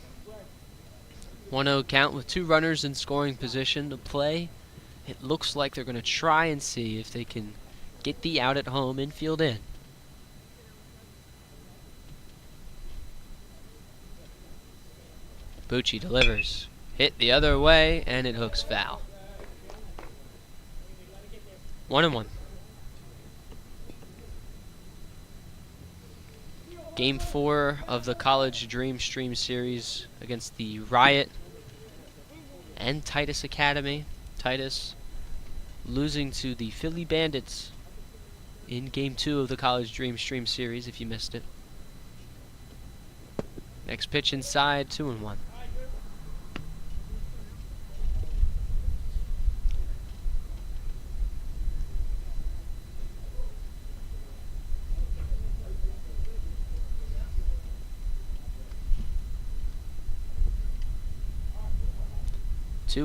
1-0 count with 2 runners in scoring position to play. It looks like they're going to try and see if they can get the out at home, infield in. Bucci delivers. Hit the other way, and it hooks foul. 1-1. Game 4 of the College Dreamstream series against the Riot and Titus Academy. Titus losing to the Philly Bandits in Game 2 of the College Dreamstream series, if you missed it. Next pitch inside, 2-1.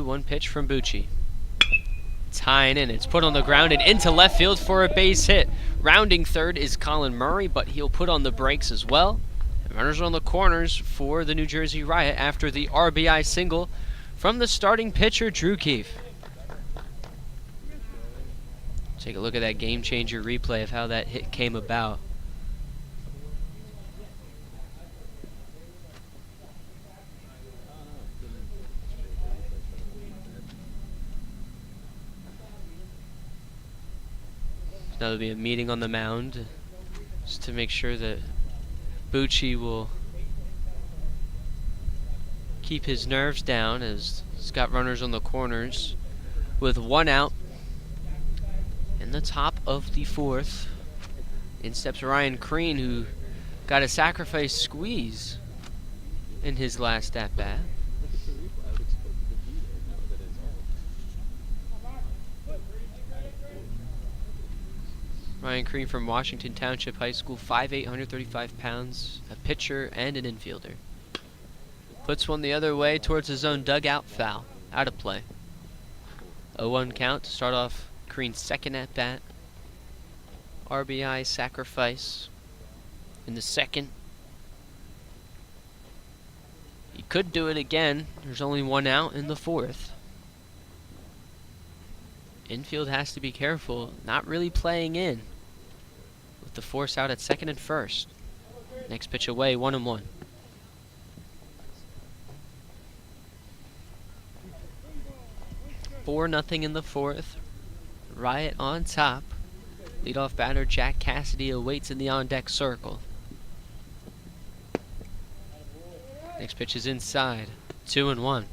One pitch from Bucci. It's high and in. It's put on the ground and into left field for a base hit. Rounding third is Colin Murray, but he'll put on the brakes as well. And runners on the corners for the New Jersey Riot after the RBI single from the starting pitcher, Drew Keefe. Take a look at that game-changer replay of how that hit came about. Now there'll be a meeting on the mound just to make sure that Bucci will keep his nerves down, as he's got runners on the corners with 1 out. In the top of the 4th, in steps Ryan Crean, who got a sacrifice squeeze in his last at-bat. Ryan Crean from Washington Township High School, 5'8", 135 pounds, a pitcher and an infielder. Puts one the other way towards his own dugout, foul, out of play. 0-1 count to start off Crean's second at bat. RBI sacrifice in the second. He could do it again. There's only 1 out in the 4th. Infield has to be careful, not really playing in, with the force out at second and first. Next pitch away, 1-1. Four nothing in the 4th. Riot on top. Leadoff batter Jack Cassidy awaits in the on-deck circle. Next pitch is inside, 2-1.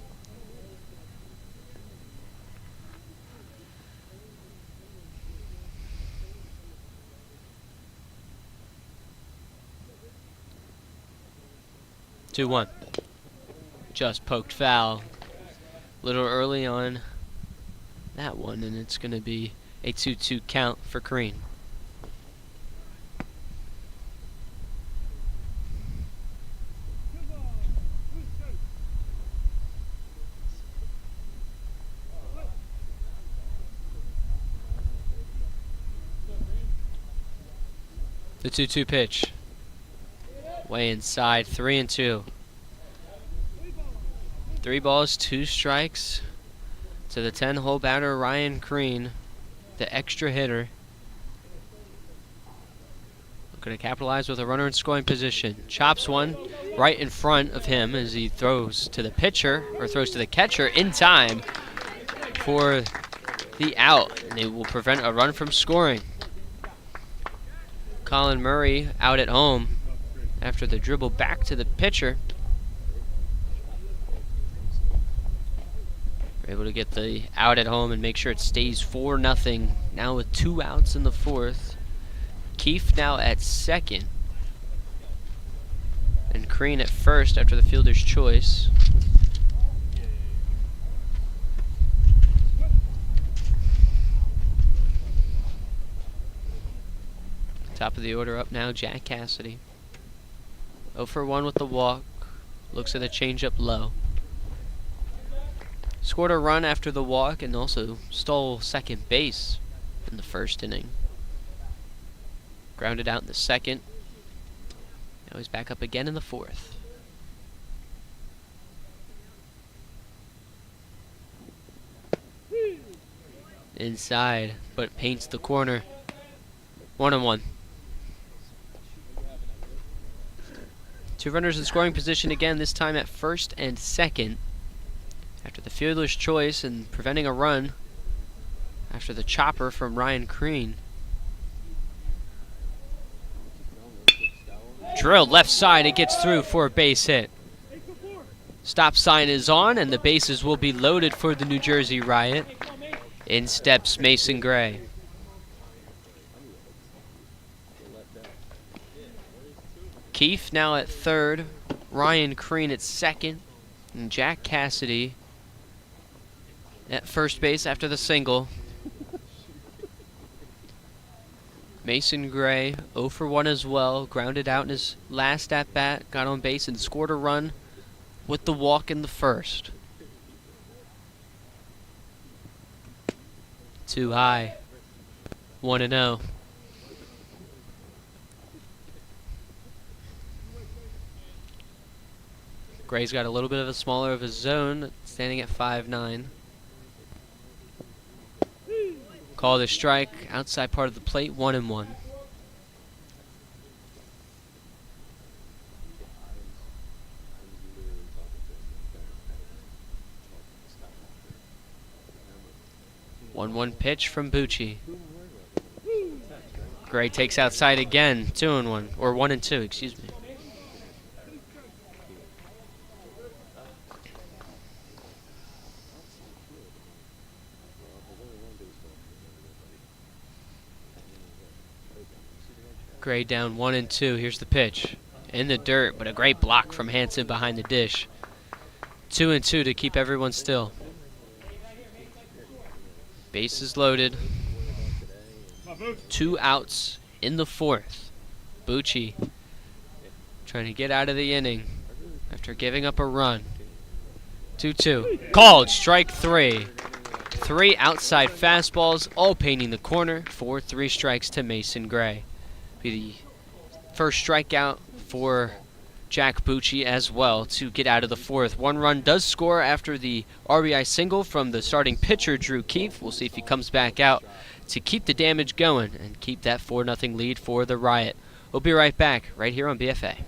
Just poked foul. A little early on that one, and it's going to be a 2-2 count for Crean. The 2-2 pitch. Way inside, 3-2. 3 balls, 2 strikes to the 10-hole batter Ryan Crean, the extra hitter. Looking to capitalize with a runner in scoring position. Chops one right in front of him as he throws to the pitcher, or throws to the catcher in time for the out, and it will prevent a run from scoring. Colin Murray out at home after the dribble back to the pitcher. We're able to get the out at home and make sure it stays 4-0. Now with 2 outs in the 4th. Keefe now at second. And Crean at first after the fielder's choice. Top of the order up now, Jack Cassidy. 0 for 1 with the walk. Looks at a changeup low. Scored a run after the walk and also stole second base in the first inning. Grounded out in the second. Now he's back up again in the 4th. Inside, but paints the corner. 1-1. 2 runners in scoring position again, this time at first and second. After the fielder's choice and preventing a run after the chopper from Ryan Crean. Drilled left side, it gets through for a base hit. Stop sign is on and the bases will be loaded for the New Jersey Riot. In steps Mason Gray. Keefe now at third. Ryan Crean at second. And Jack Cassidy at first base after the single. Mason Gray 0 for 1 as well. Grounded out in his last at-bat. Got on base and scored a run with the walk in the first. Too high. 1-0. Gray's got a little bit of a smaller of a zone, standing at 5'9". Call the strike, outside part of the plate, 1-1. One pitch from Bucci. Gray takes outside again, 2-1, or 1-2, excuse me. Gray down 1-2. Here's the pitch. In the dirt, but a great block from Hansen behind the dish. 2-2 to keep everyone still. Bases loaded. 2 outs in the fourth. Bucci trying to get out of the inning after giving up a run. 2-2. Called strike 3. 3 outside fastballs, all painting the corner for 3 strikes to Mason Gray. Be the first strikeout for Jack Bucci as well to get out of the fourth. 1 run does score after the RBI single from the starting pitcher, Drew Keefe. We'll see if he comes back out to keep the damage going and keep that 4-0 lead for the Riot. We'll be right back right here on BFA.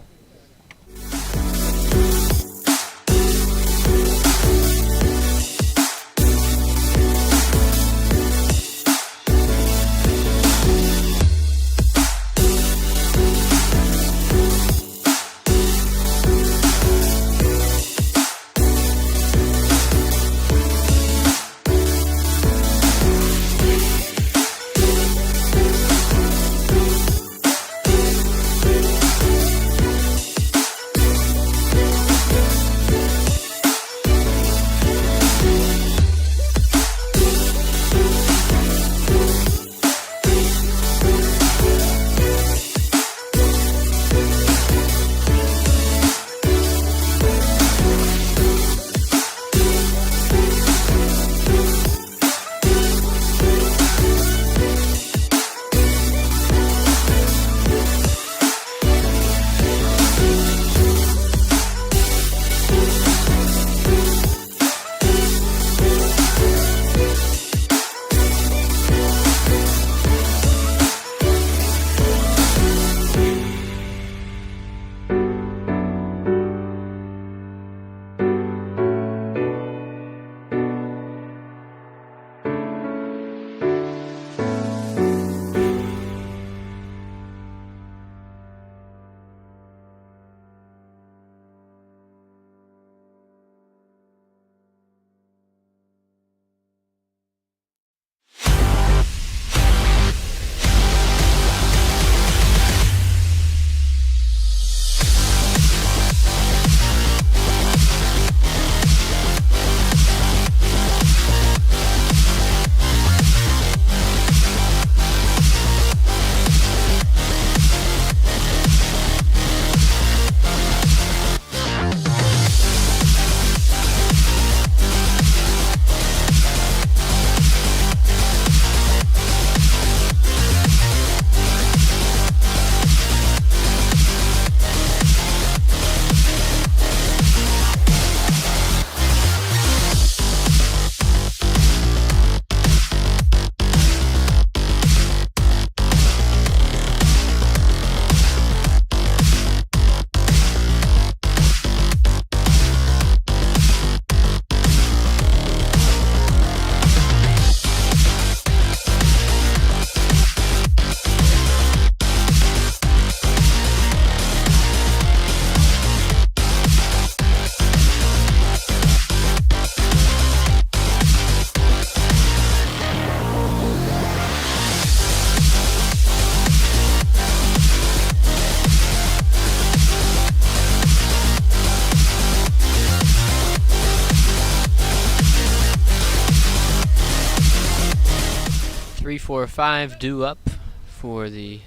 4-5 due up for the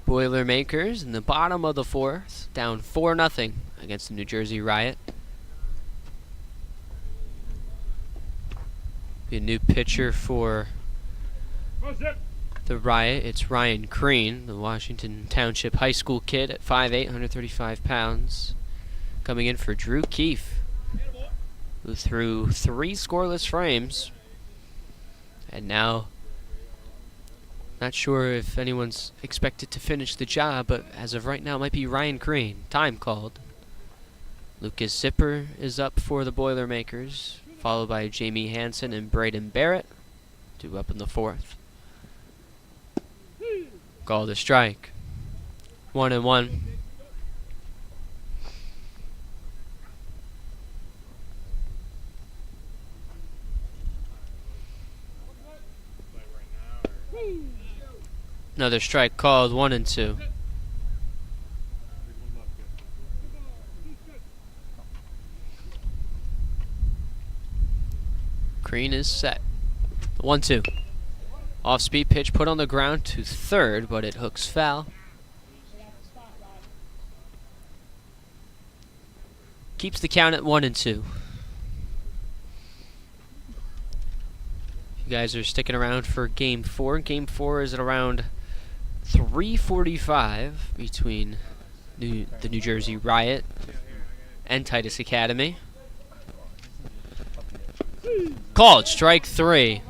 Boilermakers in the bottom of the fourth, down 4-0 against the New Jersey Riot. Be a new pitcher for the Riot. It's Ryan Crean, the Washington Township High School kid at 5'8", 135 pounds, coming in for Drew Keefe, who threw 3 scoreless frames, and now not sure if anyone's expected to finish the job, but as of right now, it might be Ryan Crean. Time called. Lucas Zipper is up for the Boilermakers, followed by Jamie Hansen and Braden Barrett, due up in the fourth. Called a strike. 1-1. Another strike called, 1-2. Crean is set. 1-2. Off-speed pitch put on the ground to third, but it hooks foul. Keeps the count at 1-2. You guys are sticking around for Game 4. Game 4 is at around 3:45 between the New Jersey Riot and Titus Academy. Called strike 3.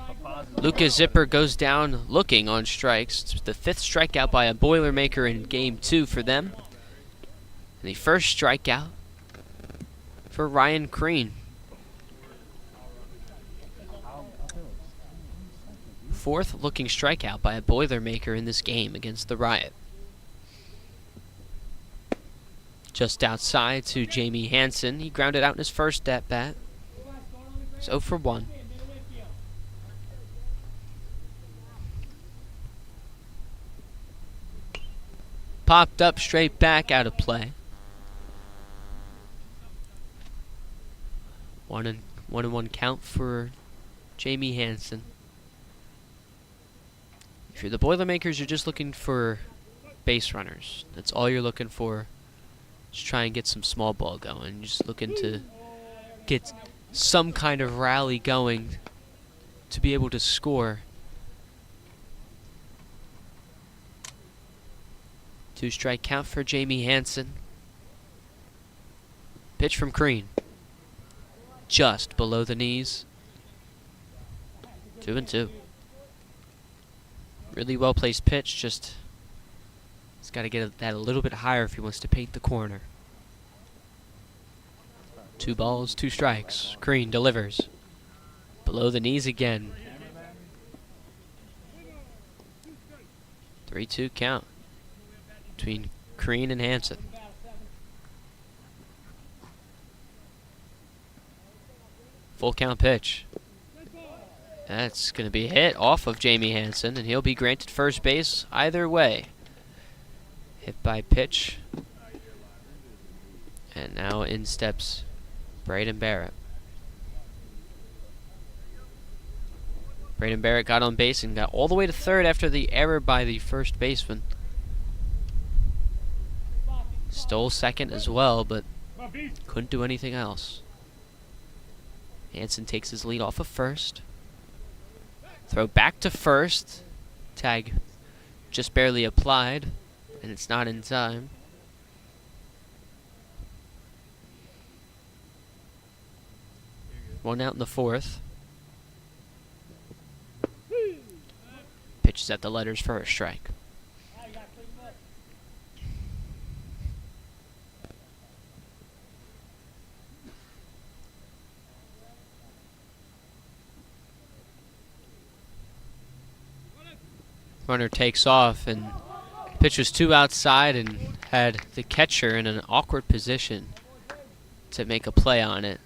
Lucas Zipper goes down looking on strikes. It's the 5th strikeout by a Boilermaker in Game 2 for them. And the first strikeout for Ryan Crean. 4th looking strikeout by a Boilermaker in this game against the Riot. Just outside to Jamie Hansen. He grounded out in his first at bat. It's 0 for 1. Popped up straight back, out of play. 1-1 count for Jamie Hansen. If you're the Boilermakers, you're just looking for base runners. That's all you're looking for. Just try and get some small ball going. You're just looking to get some kind of rally going to be able to score. 2-strike count for Jamie Hansen. Pitch from Crean. Just below the knees. 2-2. Really well placed pitch, just he's got to get that a little bit higher if he wants to paint the corner. 2 balls, 2 strikes. Crean delivers. Below the knees again. 3-2 count between Crean and Hansen. Full count pitch. That's going to be hit off of Jamie Hansen, and he'll be granted first base either way. Hit by pitch. And now in steps Braden Barrett. Braden Barrett got on base and got all the way to third after the error by the first baseman. Stole second as well, but couldn't do anything else. Hansen takes his lead off of first. Throw back to first. Tag just barely applied, and it's not in time. One out in the fourth. Pitches at the letters for a strike. Runner takes off, and pitch was 2 outside and had the catcher in an awkward position to make a play on it.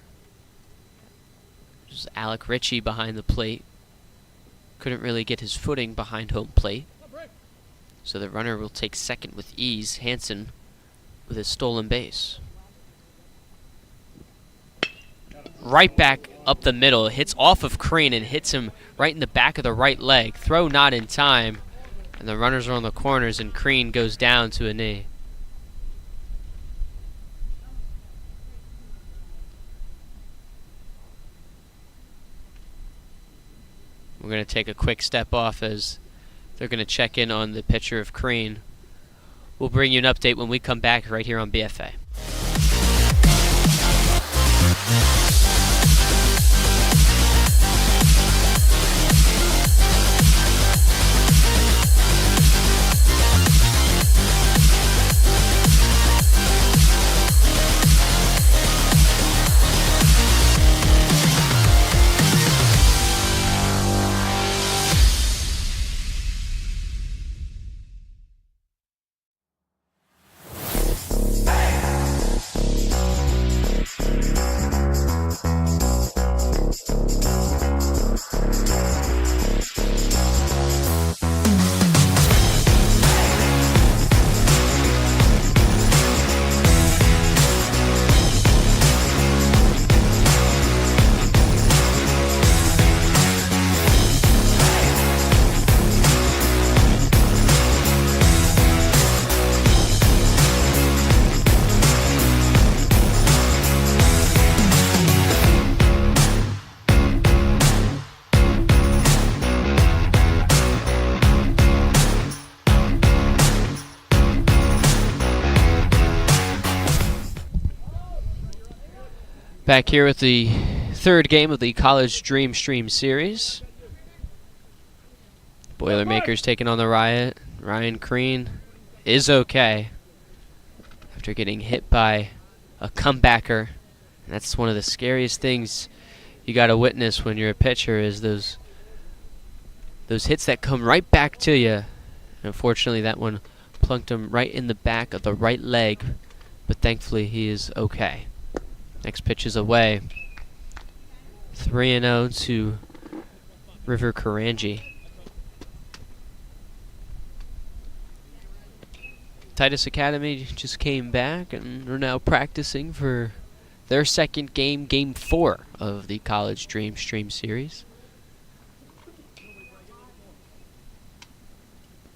Just Alec Ritchie behind the plate. Couldn't really get his footing behind home plate. So the runner will take second with ease. Hansen with his stolen base. Right back up the middle. Hits off of Crane and hits him right in the back of the right leg. Throw not in time. And the runners are on the corners, and Crane goes down to a knee. We're going to take a quick step off as they're going to check in on the pitcher of Crane. We'll bring you an update when we come back right here on BFA. Back here with the third game of the College Dreamstream series. Boilermakers taking on the Riot. Ryan Crane is okay after getting hit by a comebacker. And that's one of the scariest things you got to witness when you're a pitcher, is those hits that come right back to you. And unfortunately, that one plunked him right in the back of the right leg, but thankfully he is okay. Next pitch is away. 3-0 to River Karanji. Titus Academy just came back and are now practicing for their second game, Game 4 of the College Dreamstream series.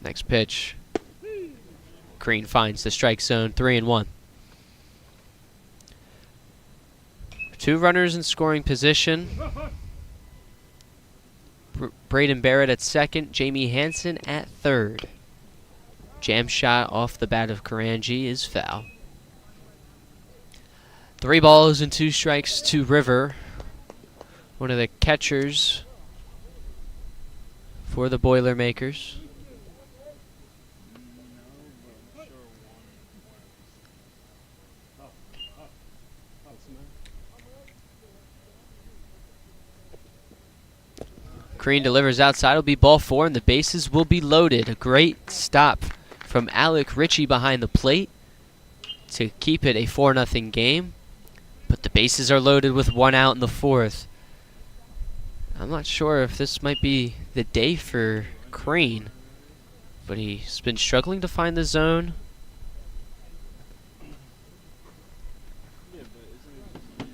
Next pitch. Crane finds the strike zone, 3-1. Two runners in scoring position. Braden Barrett at second, Jamie Hansen at third. Jam shot off the bat of Karanji is foul. 3 balls and 2 strikes to River. One of the catchers for the Boilermakers. Crane delivers outside. It'll be ball 4, and the bases will be loaded. A great stop from Alec Ritchie behind the plate to keep it a 4-0 game. But the bases are loaded with 1 out in the 4th. I'm not sure if this might be the day for Crane, but he's been struggling to find the zone.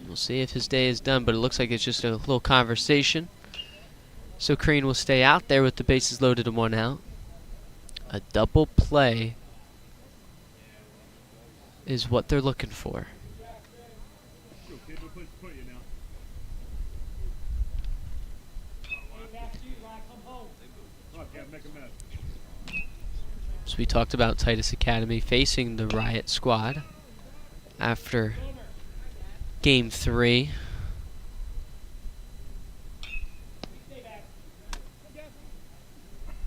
We'll see if his day is done, but it looks like it's just a little conversation. So Crane will stay out there with the bases loaded and 1 out. A double play is what they're looking for. So we talked about Titus Academy facing the Riot squad after Game 3.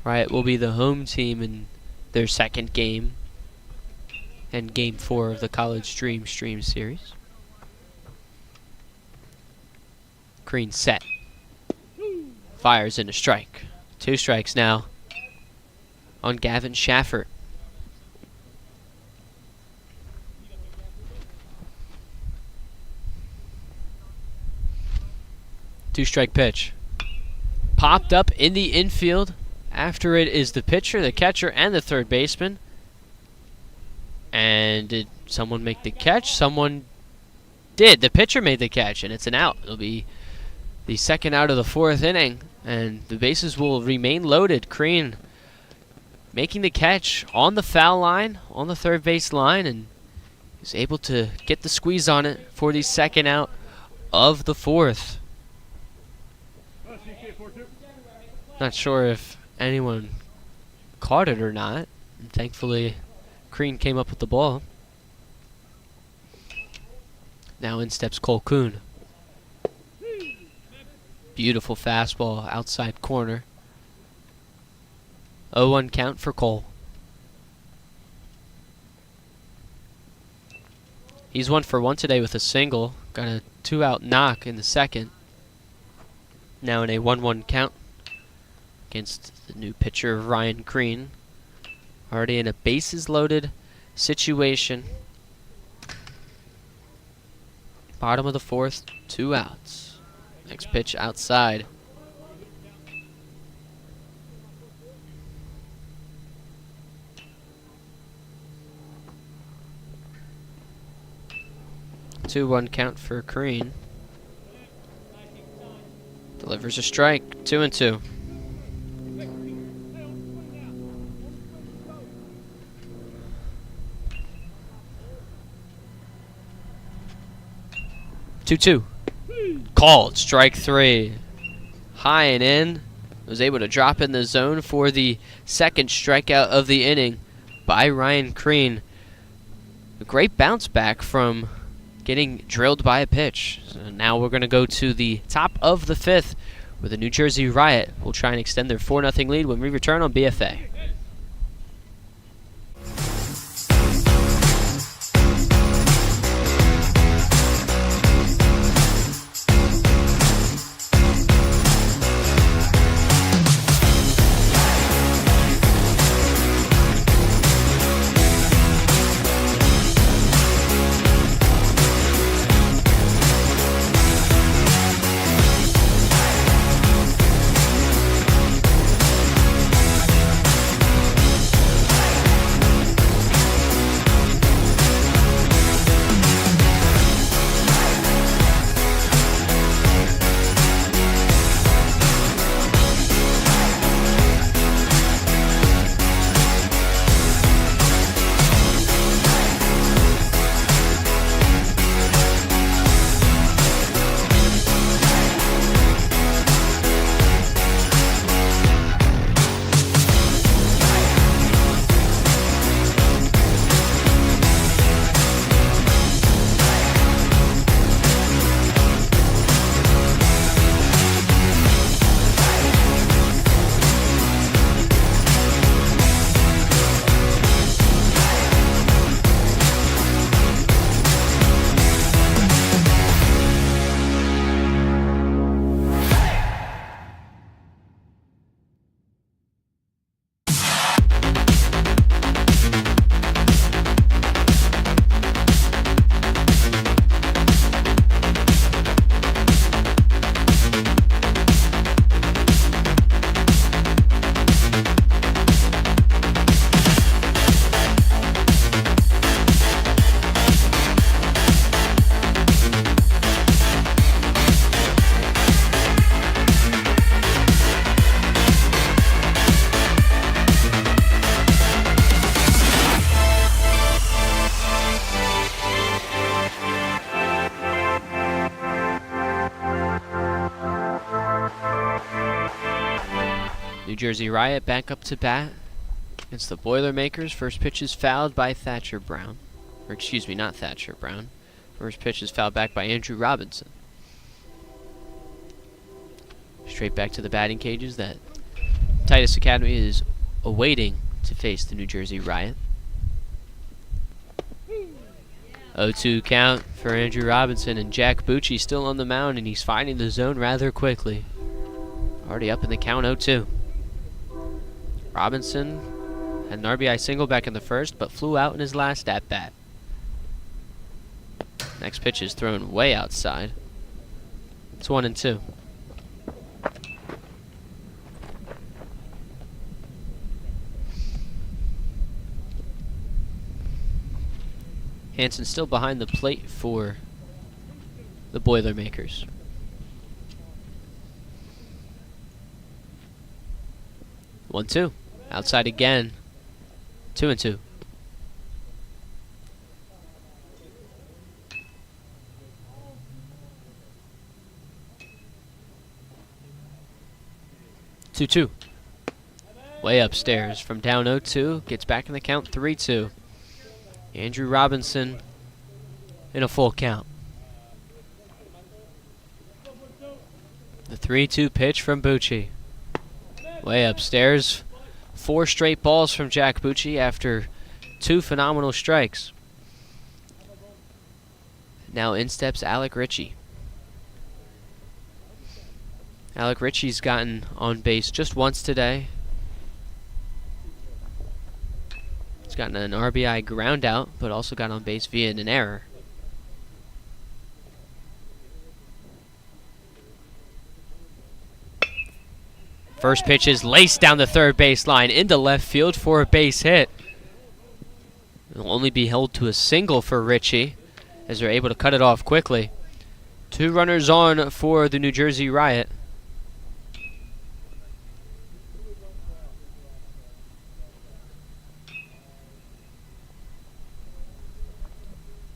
Riot will be the home team in their second game and Game 4 of the College Dreamstream series. Crane set. Fires in a strike. 2 strikes now on Gavin Schaffert. Two-strike pitch. Popped up in the infield. After it is the pitcher, the catcher, and the third baseman. And did someone make the catch? Someone did. The pitcher made the catch, and it's an out. It'll be the second out of the fourth inning, and the bases will remain loaded. Crean making the catch on the foul line, on the third base line, and is able to get the squeeze on it for the second out of the fourth. Not sure if anyone caught it or not, and thankfully Crean came up with the ball. Now in steps Cole Kuhn. Beautiful fastball outside corner. 0-1 count for Cole. He's 1 for 1 today with a single. Got a 2-out knock in the second. Now in a 1-1 count against the new pitcher Ryan Crean. Already in a bases loaded situation. Bottom of the fourth, 2 outs. Next pitch outside. Two-one count for Crean. Delivers a strike. 2-2. Two. Called. Strike 3. High and in. Was able to drop in the zone for the second strikeout of the inning by Ryan Crean. A great bounce back from getting drilled by a pitch. So now we're going to go to the top of the fifth, where the New Jersey Riot will try and extend their 4-0 lead when we return on BFA. New Jersey Riot back up to bat against the Boilermakers. First pitch is fouled by Thatcher Brown. Or excuse me, not Thatcher Brown. First pitch is fouled back by Andrew Robinson. Straight back to the batting cages that Titus Academy is awaiting to face the New Jersey Riot. 0-2 count for Andrew Robinson, and Jack Bucci still on the mound, and he's finding the zone rather quickly. Already up in the count, 0-2. Robinson had an RBI single back in the first, but flew out in his last at-bat. Next pitch is thrown way outside. It's 1-2. Hansen still behind the plate for the Boilermakers. 1-2. Outside again. 2-2. Two. Way upstairs from down 0-2. Gets back in the count 3-2. Andrew Robinson in a full count. The 3-2 pitch from Bucci. Way upstairs. 4 straight balls from Jack Bucci after 2 phenomenal strikes. Now in steps Alec Ritchie. Alec Ritchie's gotten on base just once today. He's gotten an RBI ground out, but also got on base via an error. First pitch is laced down the third base line into left field for a base hit. It'll only be held to a single for Ritchie as they're able to cut it off quickly. 2 runners on for the New Jersey Riot.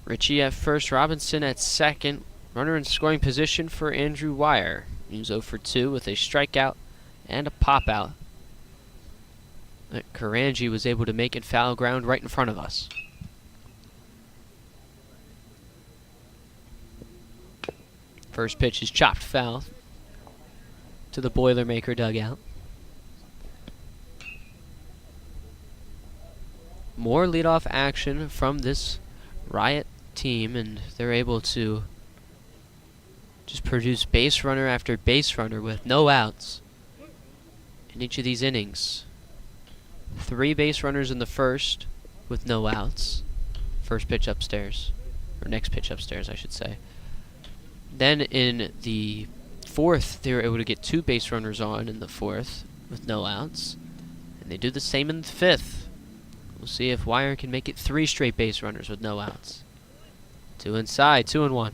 Ritchie at first, Robinson at second. Runner in scoring position for Andrew Wire. He's 0 for 2 with a strikeout and a pop out. Karanji was able to make it foul ground right in front of us. First pitch is chopped foul to the Boilermaker dugout. More leadoff action from this Riot team, and they're able to just produce base runner after base runner with no outs in each of these innings. 3 base runners in the first with no outs. First pitch upstairs, or next pitch upstairs, I should say. Then in the fourth, they were able to get 2 base runners on in the fourth with no outs, and they do the same in the fifth. We'll see if Wire can make it 3 straight base runners with no outs. 2 inside, 2-1.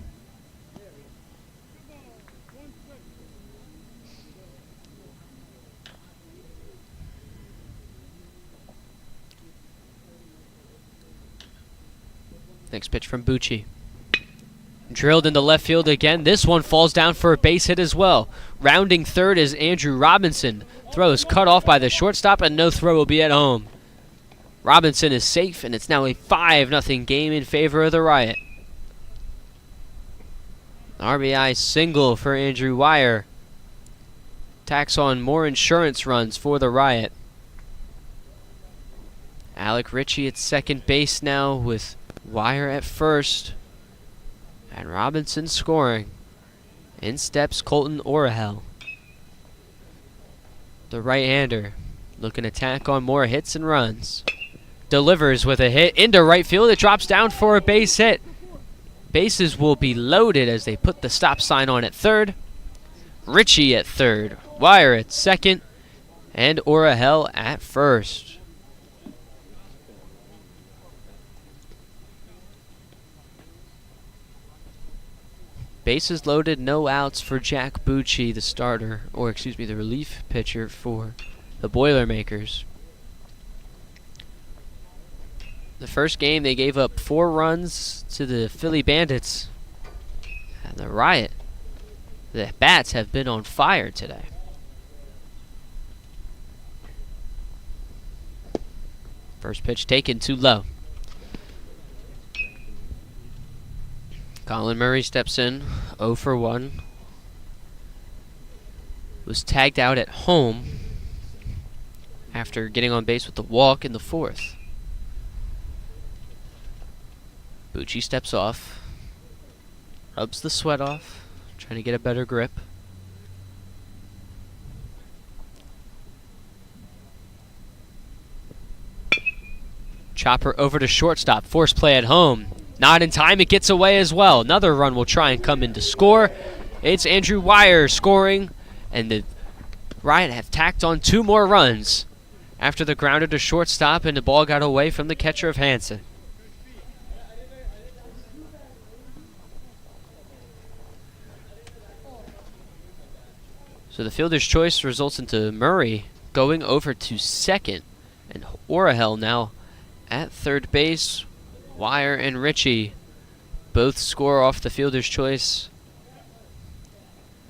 Next pitch from Bucci. Drilled into left field again. This one falls down for a base hit as well. Rounding third is Andrew Robinson. Throw is cut off by the shortstop, and no throw will be at home. Robinson is safe, and it's now a 5-0 game in favor of the Riot. RBI single for Andrew Wire. Tacks on more insurance runs for the Riot. Alec Ritchie at second base now with Wire at first. And Robinson scoring. In steps Colton Orahel. The right-hander looking to tack on more hits and runs. Delivers with a hit into right field. It drops down for a base hit. Bases will be loaded as they put the stop sign on at third. Ritchie at third. Wire at second. And Orahel at first. Bases loaded, no outs for Jack Bucci, the starter, or excuse me, the relief pitcher for the Boilermakers. The first game, they gave up 4 runs to the Philly Bandits. And the Riot, the Bats have been on fire today. First pitch taken too low. Colin Murray steps in, 0 for 1. Was tagged out at home after getting on base with the walk in the fourth. Bucci steps off, rubs the sweat off, trying to get a better grip. Chopper over to shortstop, force play at home. Not in time, it gets away as well. Another run will try and come in to score. It's Andrew Wire scoring, and the Riot have tacked on 2 more runs after the grounder to shortstop, and the ball got away from the catcher of Hansen. So the fielder's choice results into Murray going over to second, and Orahel now at third base. Wire and Ritchie both score off the fielder's choice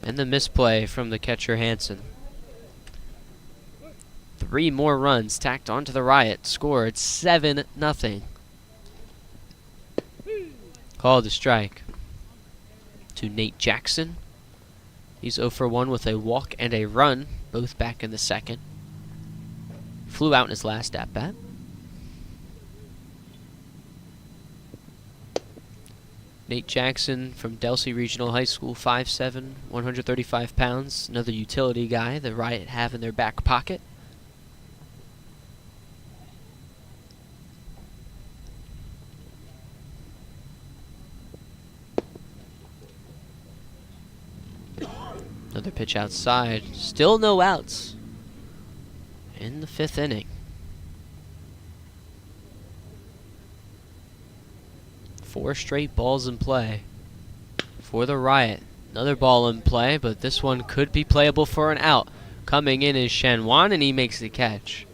and the misplay from the catcher Hansen. 3 more runs tacked onto the Riot, scored 7-0. Called a strike to Nate Jackson. He's 0 for 1 with a walk and a run, both back in the second. Flew out in his last at-bat. Nate Jackson from Delsey Regional High School, 5'7", 135 pounds. Another utility guy the Riot have in their back pocket. Another pitch outside. Still no outs in the 5th inning. 4 straight balls in play for the Riot. Another ball in play, but this one could be playable for an out. Coming in is Shanwan, and he makes the catch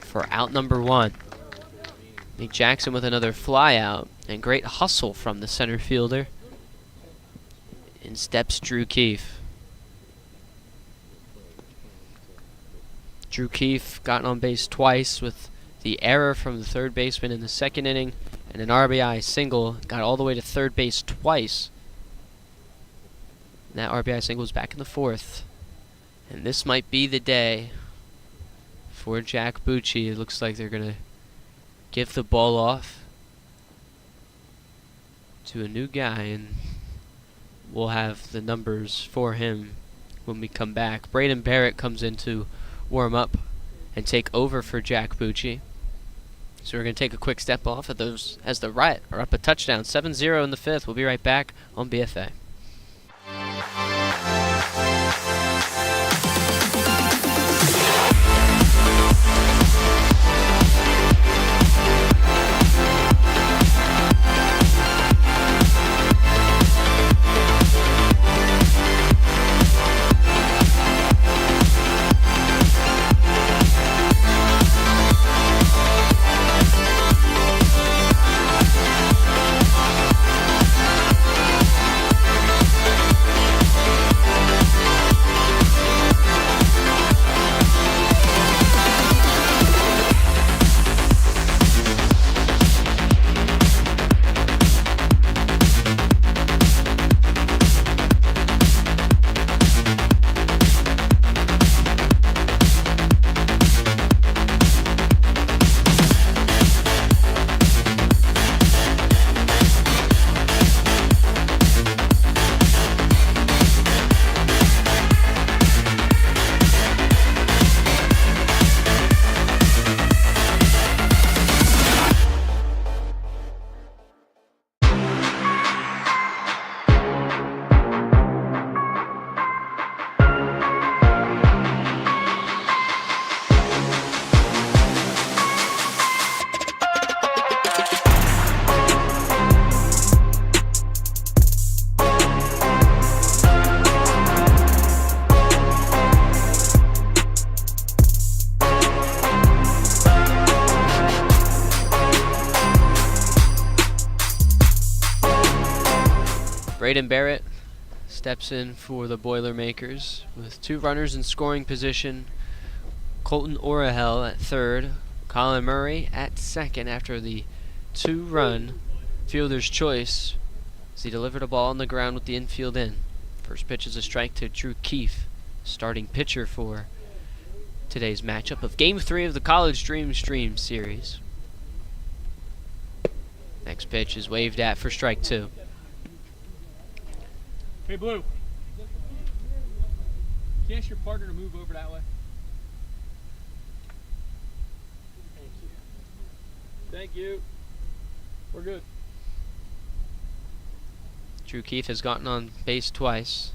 for out number 1. Nick Jackson with another fly out, and great hustle from the center fielder. In steps Drew Keefe. Drew Keefe gotten on base twice with the error from the third baseman in the 2nd inning, and an RBI single. Got all the way to third base twice. And that RBI single is back in the 4th. And this might be the day for Jack Bucci. It looks like they're going to give the ball off to a new guy, and we'll have the numbers for him when we come back. Braden Barrett comes in to warm up and take over for Jack Bucci. So we're going to take a quick step off at those as the Riot are up a touchdown, 7-0 in the 5th. We'll be right back on BFA. Braden Barrett steps in for the Boilermakers with 2 runners in scoring position. Colton Orahel at third, Colin Murray at second after the 2-run fielder's choice as he delivered a ball on the ground with the infield in. First pitch is a strike to Drew Keefe, starting pitcher for today's matchup of Game 3 of the College Dreamstream series. Next pitch is waved at for strike 2. Hey, Blue. Can you ask your partner to move over that way? Thank you. Thank you. We're good. Drew Keefe has gotten on base twice.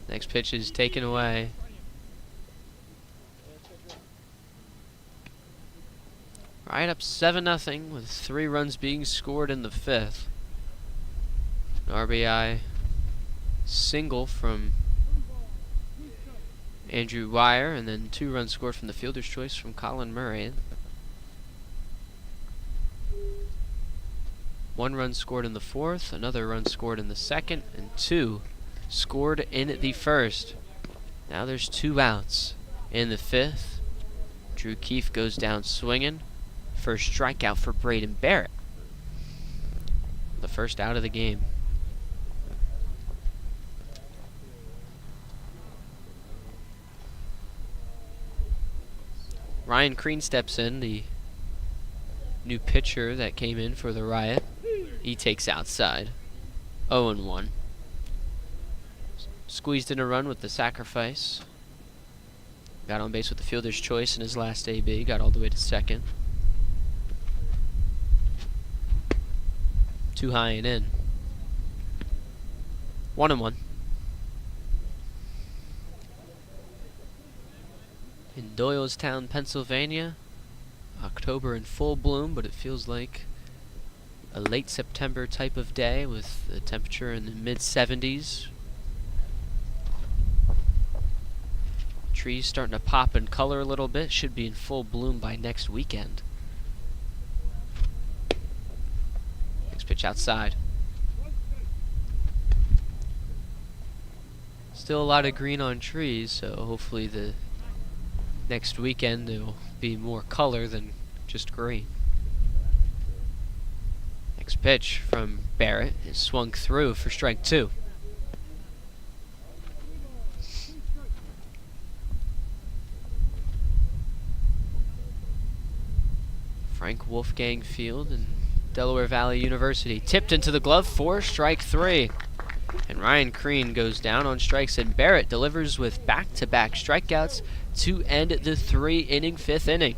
Next pitch is taken away. Right up 7-0 with 3 runs being scored in the 5th. An RBI single from Andrew Wire, and then 2 runs scored from the fielder's choice from Colin Murray. 1 run scored in the 4th, another run scored in the 2nd, and 2 scored in the 1st. Now there's 2 outs in the 5th. Drew Keefe goes down swinging. First strikeout for Braden Barrett. The first out of the game. Ryan Crean steps in, the new pitcher that came in for the Riot. He takes outside. 0-1. Squeezed in a run with the sacrifice. Got on base with the fielder's choice in his last AB. Got all the way to 2nd. 2 high and in. 1-1. In Doylestown, Pennsylvania. October in full bloom, but it feels like a late September type of day with the temperature in the mid-70s. Trees starting to pop in color a little bit. Should be in full bloom by next weekend. Next pitch outside. Still a lot of green on trees, so hopefully the next weekend there will be more color than just green. Next pitch from Barrett is swung through for strike 2. Frank Wolfgang Field in Delaware Valley University. Tipped into the glove for strike 3. And Ryan Crean goes down on strikes, and Barrett delivers with back-to-back strikeouts to end the 3-inning 5th inning.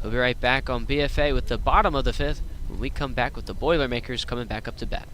We'll be right back on BFA with the bottom of the 5th when we come back with the Boilermakers coming back up to bat.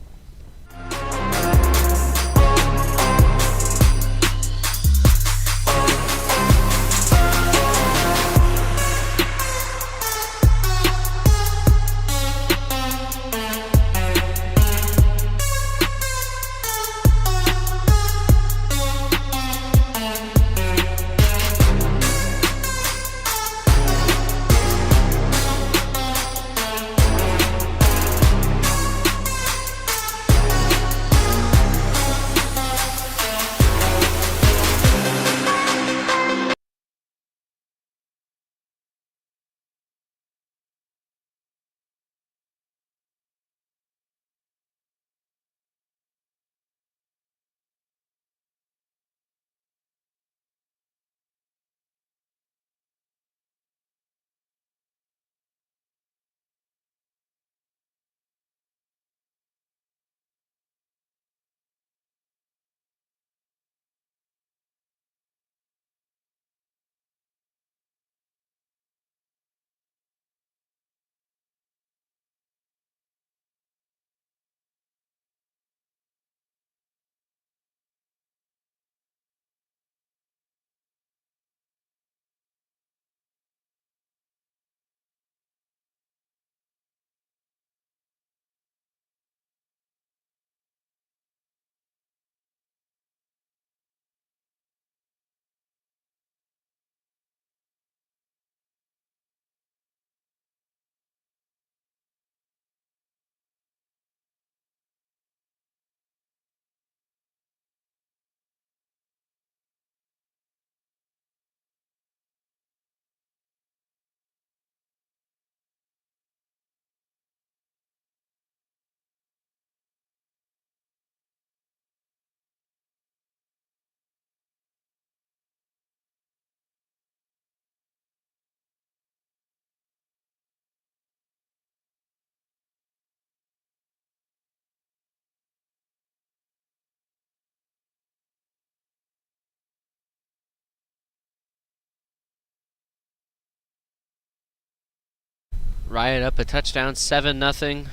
Riot up a touchdown, 7-0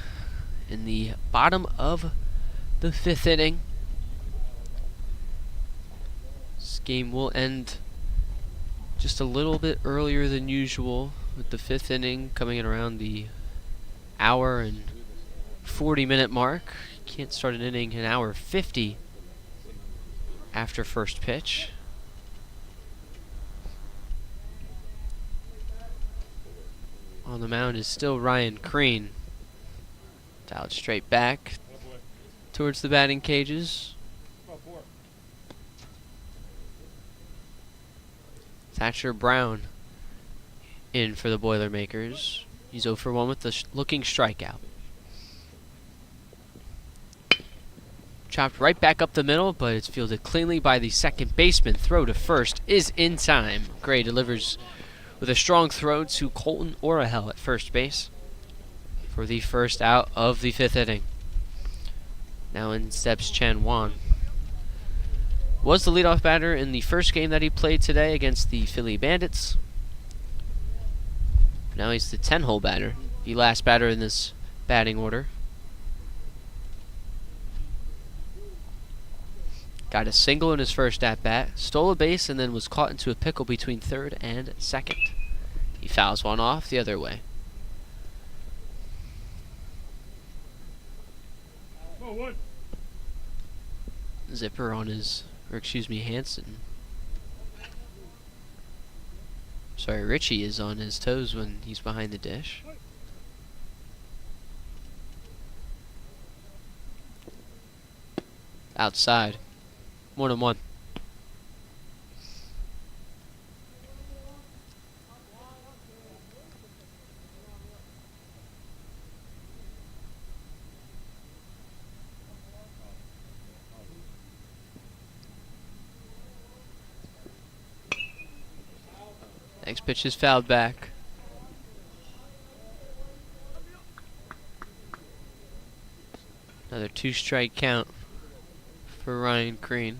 in the bottom of the 5th inning. This game will end just a little bit earlier than usual, with the 5th inning coming in around the hour and 40-minute mark. can't start an inning an hour 50 after first pitch. On the mound is still Ryan Crean. Dialed straight back towards the batting cages. Thatcher Brown in for the Boilermakers. He's 0 for 1 with the looking strikeout. Chopped right back up the middle, but it's fielded cleanly by the second baseman. Throw to first is in time. Gray delivers with a strong throw to Colton Orahel at first base for the first out of the 5th inning. Now in steps Chen Wan. Was the leadoff batter in the first game that he played today against the Philly Bandits. Now he's the 10-hole batter, the last batter in this batting order. Got a single in his first at-bat, stole a base, and then was caught into a pickle between third and second. He fouls one off the other way. Zipper on his, or excuse me, Hanson. Sorry, Richie is on his toes when he's behind the dish. Outside. 1-1. Next pitch is fouled back. Another 2-strike count for Ryan Crean.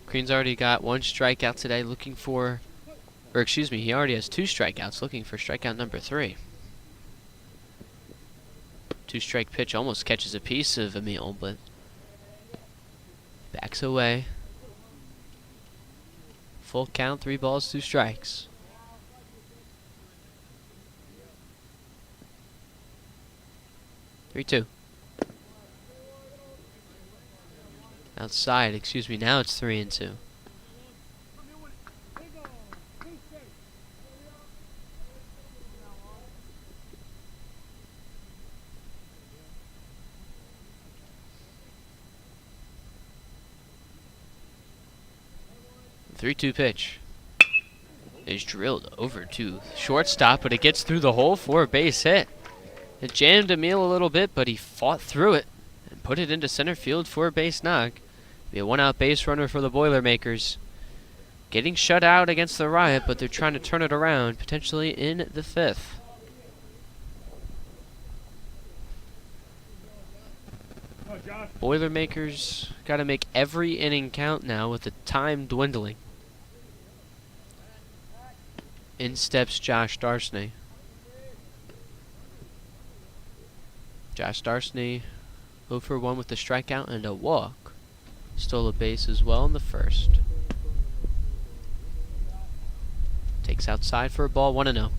Crean's already got 1 strikeout today, looking for, or excuse me, he already has 2 strikeouts, looking for strikeout number 3. 2-strike pitch almost catches a piece of Emil, but backs away. Full count, 3 balls, 2 strikes. Three-two. Outside, excuse me, now it's 3-2. The 3-2 pitch is drilled over to shortstop, but it gets through the hole for a base hit. It jammed Emil a little bit, but he fought through it and put it into center field for a base knock. Be a 1-out base runner for the Boilermakers. Getting shut out against the Riot, but they're trying to turn it around, potentially in the 5th. Boilermakers got to make every inning count now with the time dwindling. In steps Josh Darsney. Josh Darsney 0 for 1 with the strikeout and a walk. Stole a base as well in the first. Takes outside for a ball, 1-0.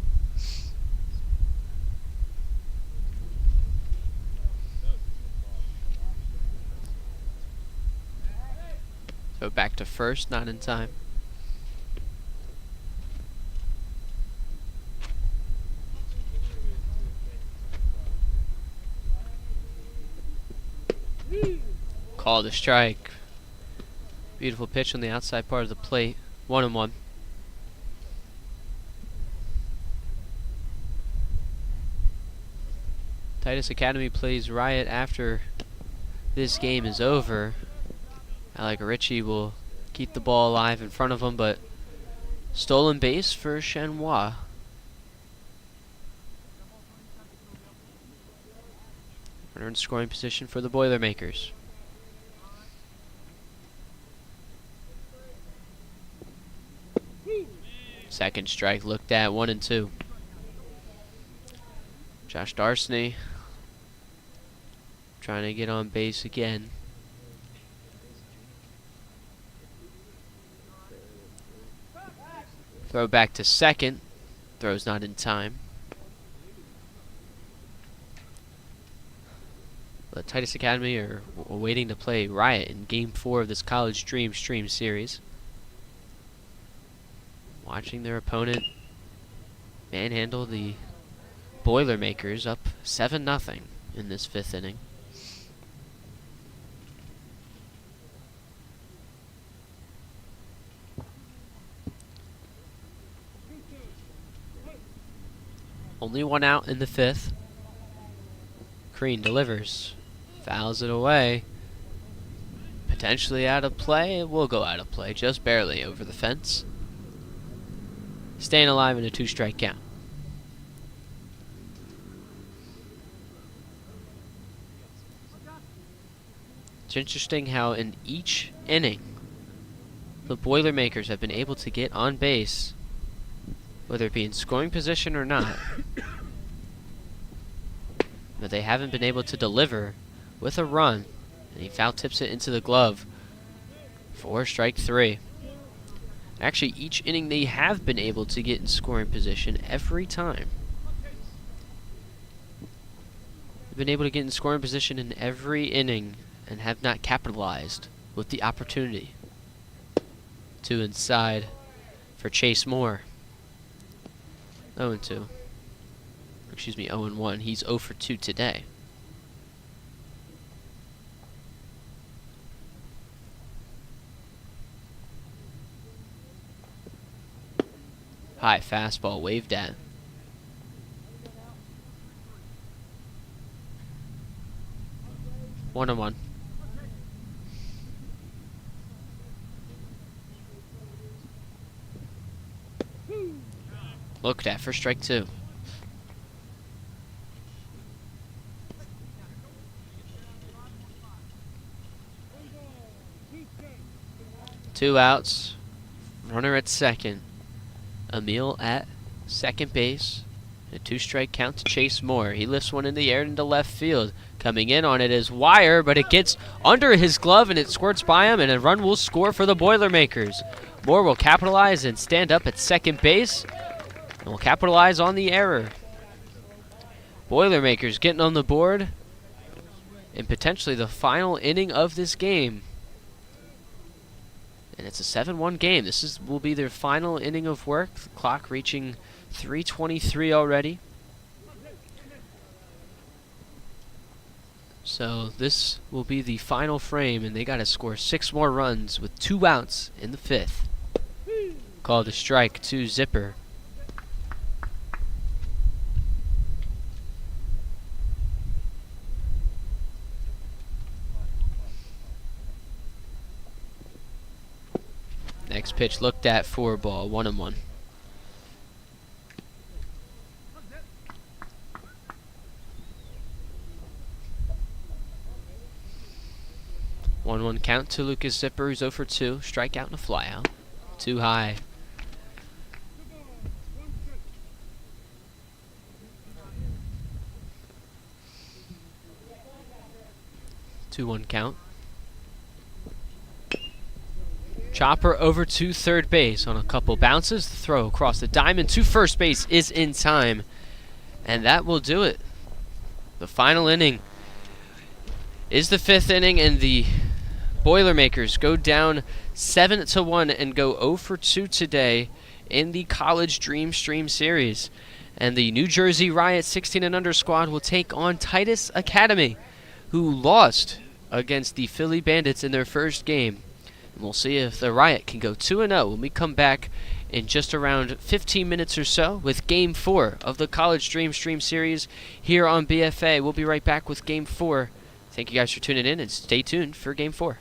Throw back to first, not in time. Called a strike. Beautiful pitch on the outside part of the plate. 1-1. Titus Academy plays Riot after this game is over. Alec Ritchie will keep the ball alive in front of him, but stolen base for Chenois. Runner in scoring position for the Boilermakers. Second strike looked at, 1-2. Josh Darsney trying to get on base again. Throw back to second. Throw's not in time. The Titus Academy are waiting to play Riot in Game 4 of this College Dreamstream series. Watching their opponent manhandle the Boilermakers, up 7-0 in this 5th inning. Only one out in the 5th. Crean delivers. Fouls it away. Potentially out of play. It will go out of play, just barely over the fence. Staying alive in a 2-strike count. It's interesting how in each inning the Boilermakers have been able to get on base, whether it be in scoring position or not, but they haven't been able to deliver with a run, and he foul tips it into the glove for strike 3. Actually, each inning they have been able to get in scoring position every time. They've been able to get in scoring position in every inning and have not capitalized with the opportunity. 2 inside for Chase Moore. 0-2. Excuse me, 0-1. He's 0 for 2 today. High fastball waved at. One on one. Looked at for strike 2. Two outs. Runner at second. Emil at second base. A 2-strike count to Chase Moore. He lifts one in the air into left field. Coming in on it is Wire, but it gets under his glove and it squirts by him, and a run will score for the Boilermakers. Moore will capitalize and stand up at second base, and will capitalize on the error. Boilermakers getting on the board in potentially the final inning of this game. And it's a 7-1 game. This will be their final inning of work. The clock reaching 3:23 already. So this will be the final frame, and they got to score 6 more runs with 2 outs in the 5th. Called a strike to Zipper. Next pitch looked at for ball, 1-1. One count to Lucas Zipper, who's 0 for 2. Strikeout and a flyout. Too high. 2-1 count. Chopper over to third base on a couple bounces. The throw across the diamond to first base is in time. And that will do it. The final inning is the 5th inning, and the Boilermakers go down 7-1 and go 0 for 2 today in the College Dreamstream series. And the New Jersey Riot 16 and under squad will take on Titus Academy, who lost against the Philly Bandits in their first game. And we'll see if the Riot can go 2-0 when we come back in just around 15 minutes or so with Game 4 of the College Dreamstream series here on BFA. We'll be right back with Game 4. Thank you guys for tuning in, and stay tuned for Game 4.